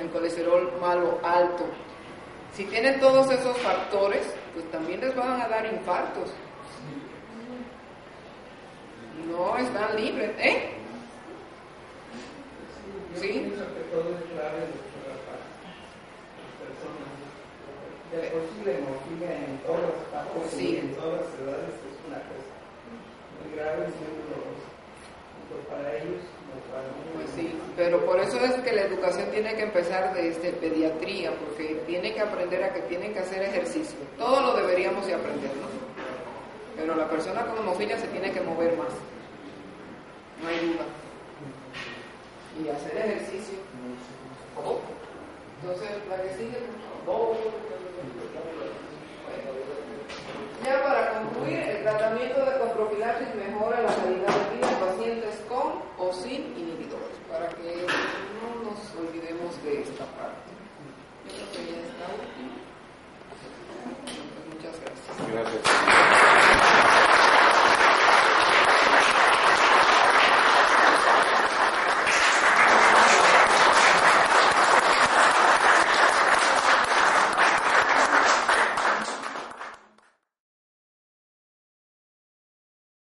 el colesterol malo, alto, si tienen todos esos factores, pues también les van a dar infartos. No están libres, ¿eh? Sí. Pienso que todo es clave para las personas. De por sí la hemofilia en todas las partes y en todas las edades es una cosa muy grave, siendo tanto para ellos como para nosotros. Pues sí, pero por eso es que la educación tiene que empezar desde pediatría, porque tiene que aprender a que tienen que hacer ejercicio. Todo lo deberíamos de aprender, ¿no? Pero la persona con hemofilia se tiene que mover más. No hay duda. Y hacer ejercicio. Entonces, la que sigue, ya para concluir, el tratamiento de coprofilaxis mejora la calidad de vida en pacientes con o sin inhibidores, para que no nos olvidemos de esta parte. Yo creo que ya está última. Muchas gracias. Gracias.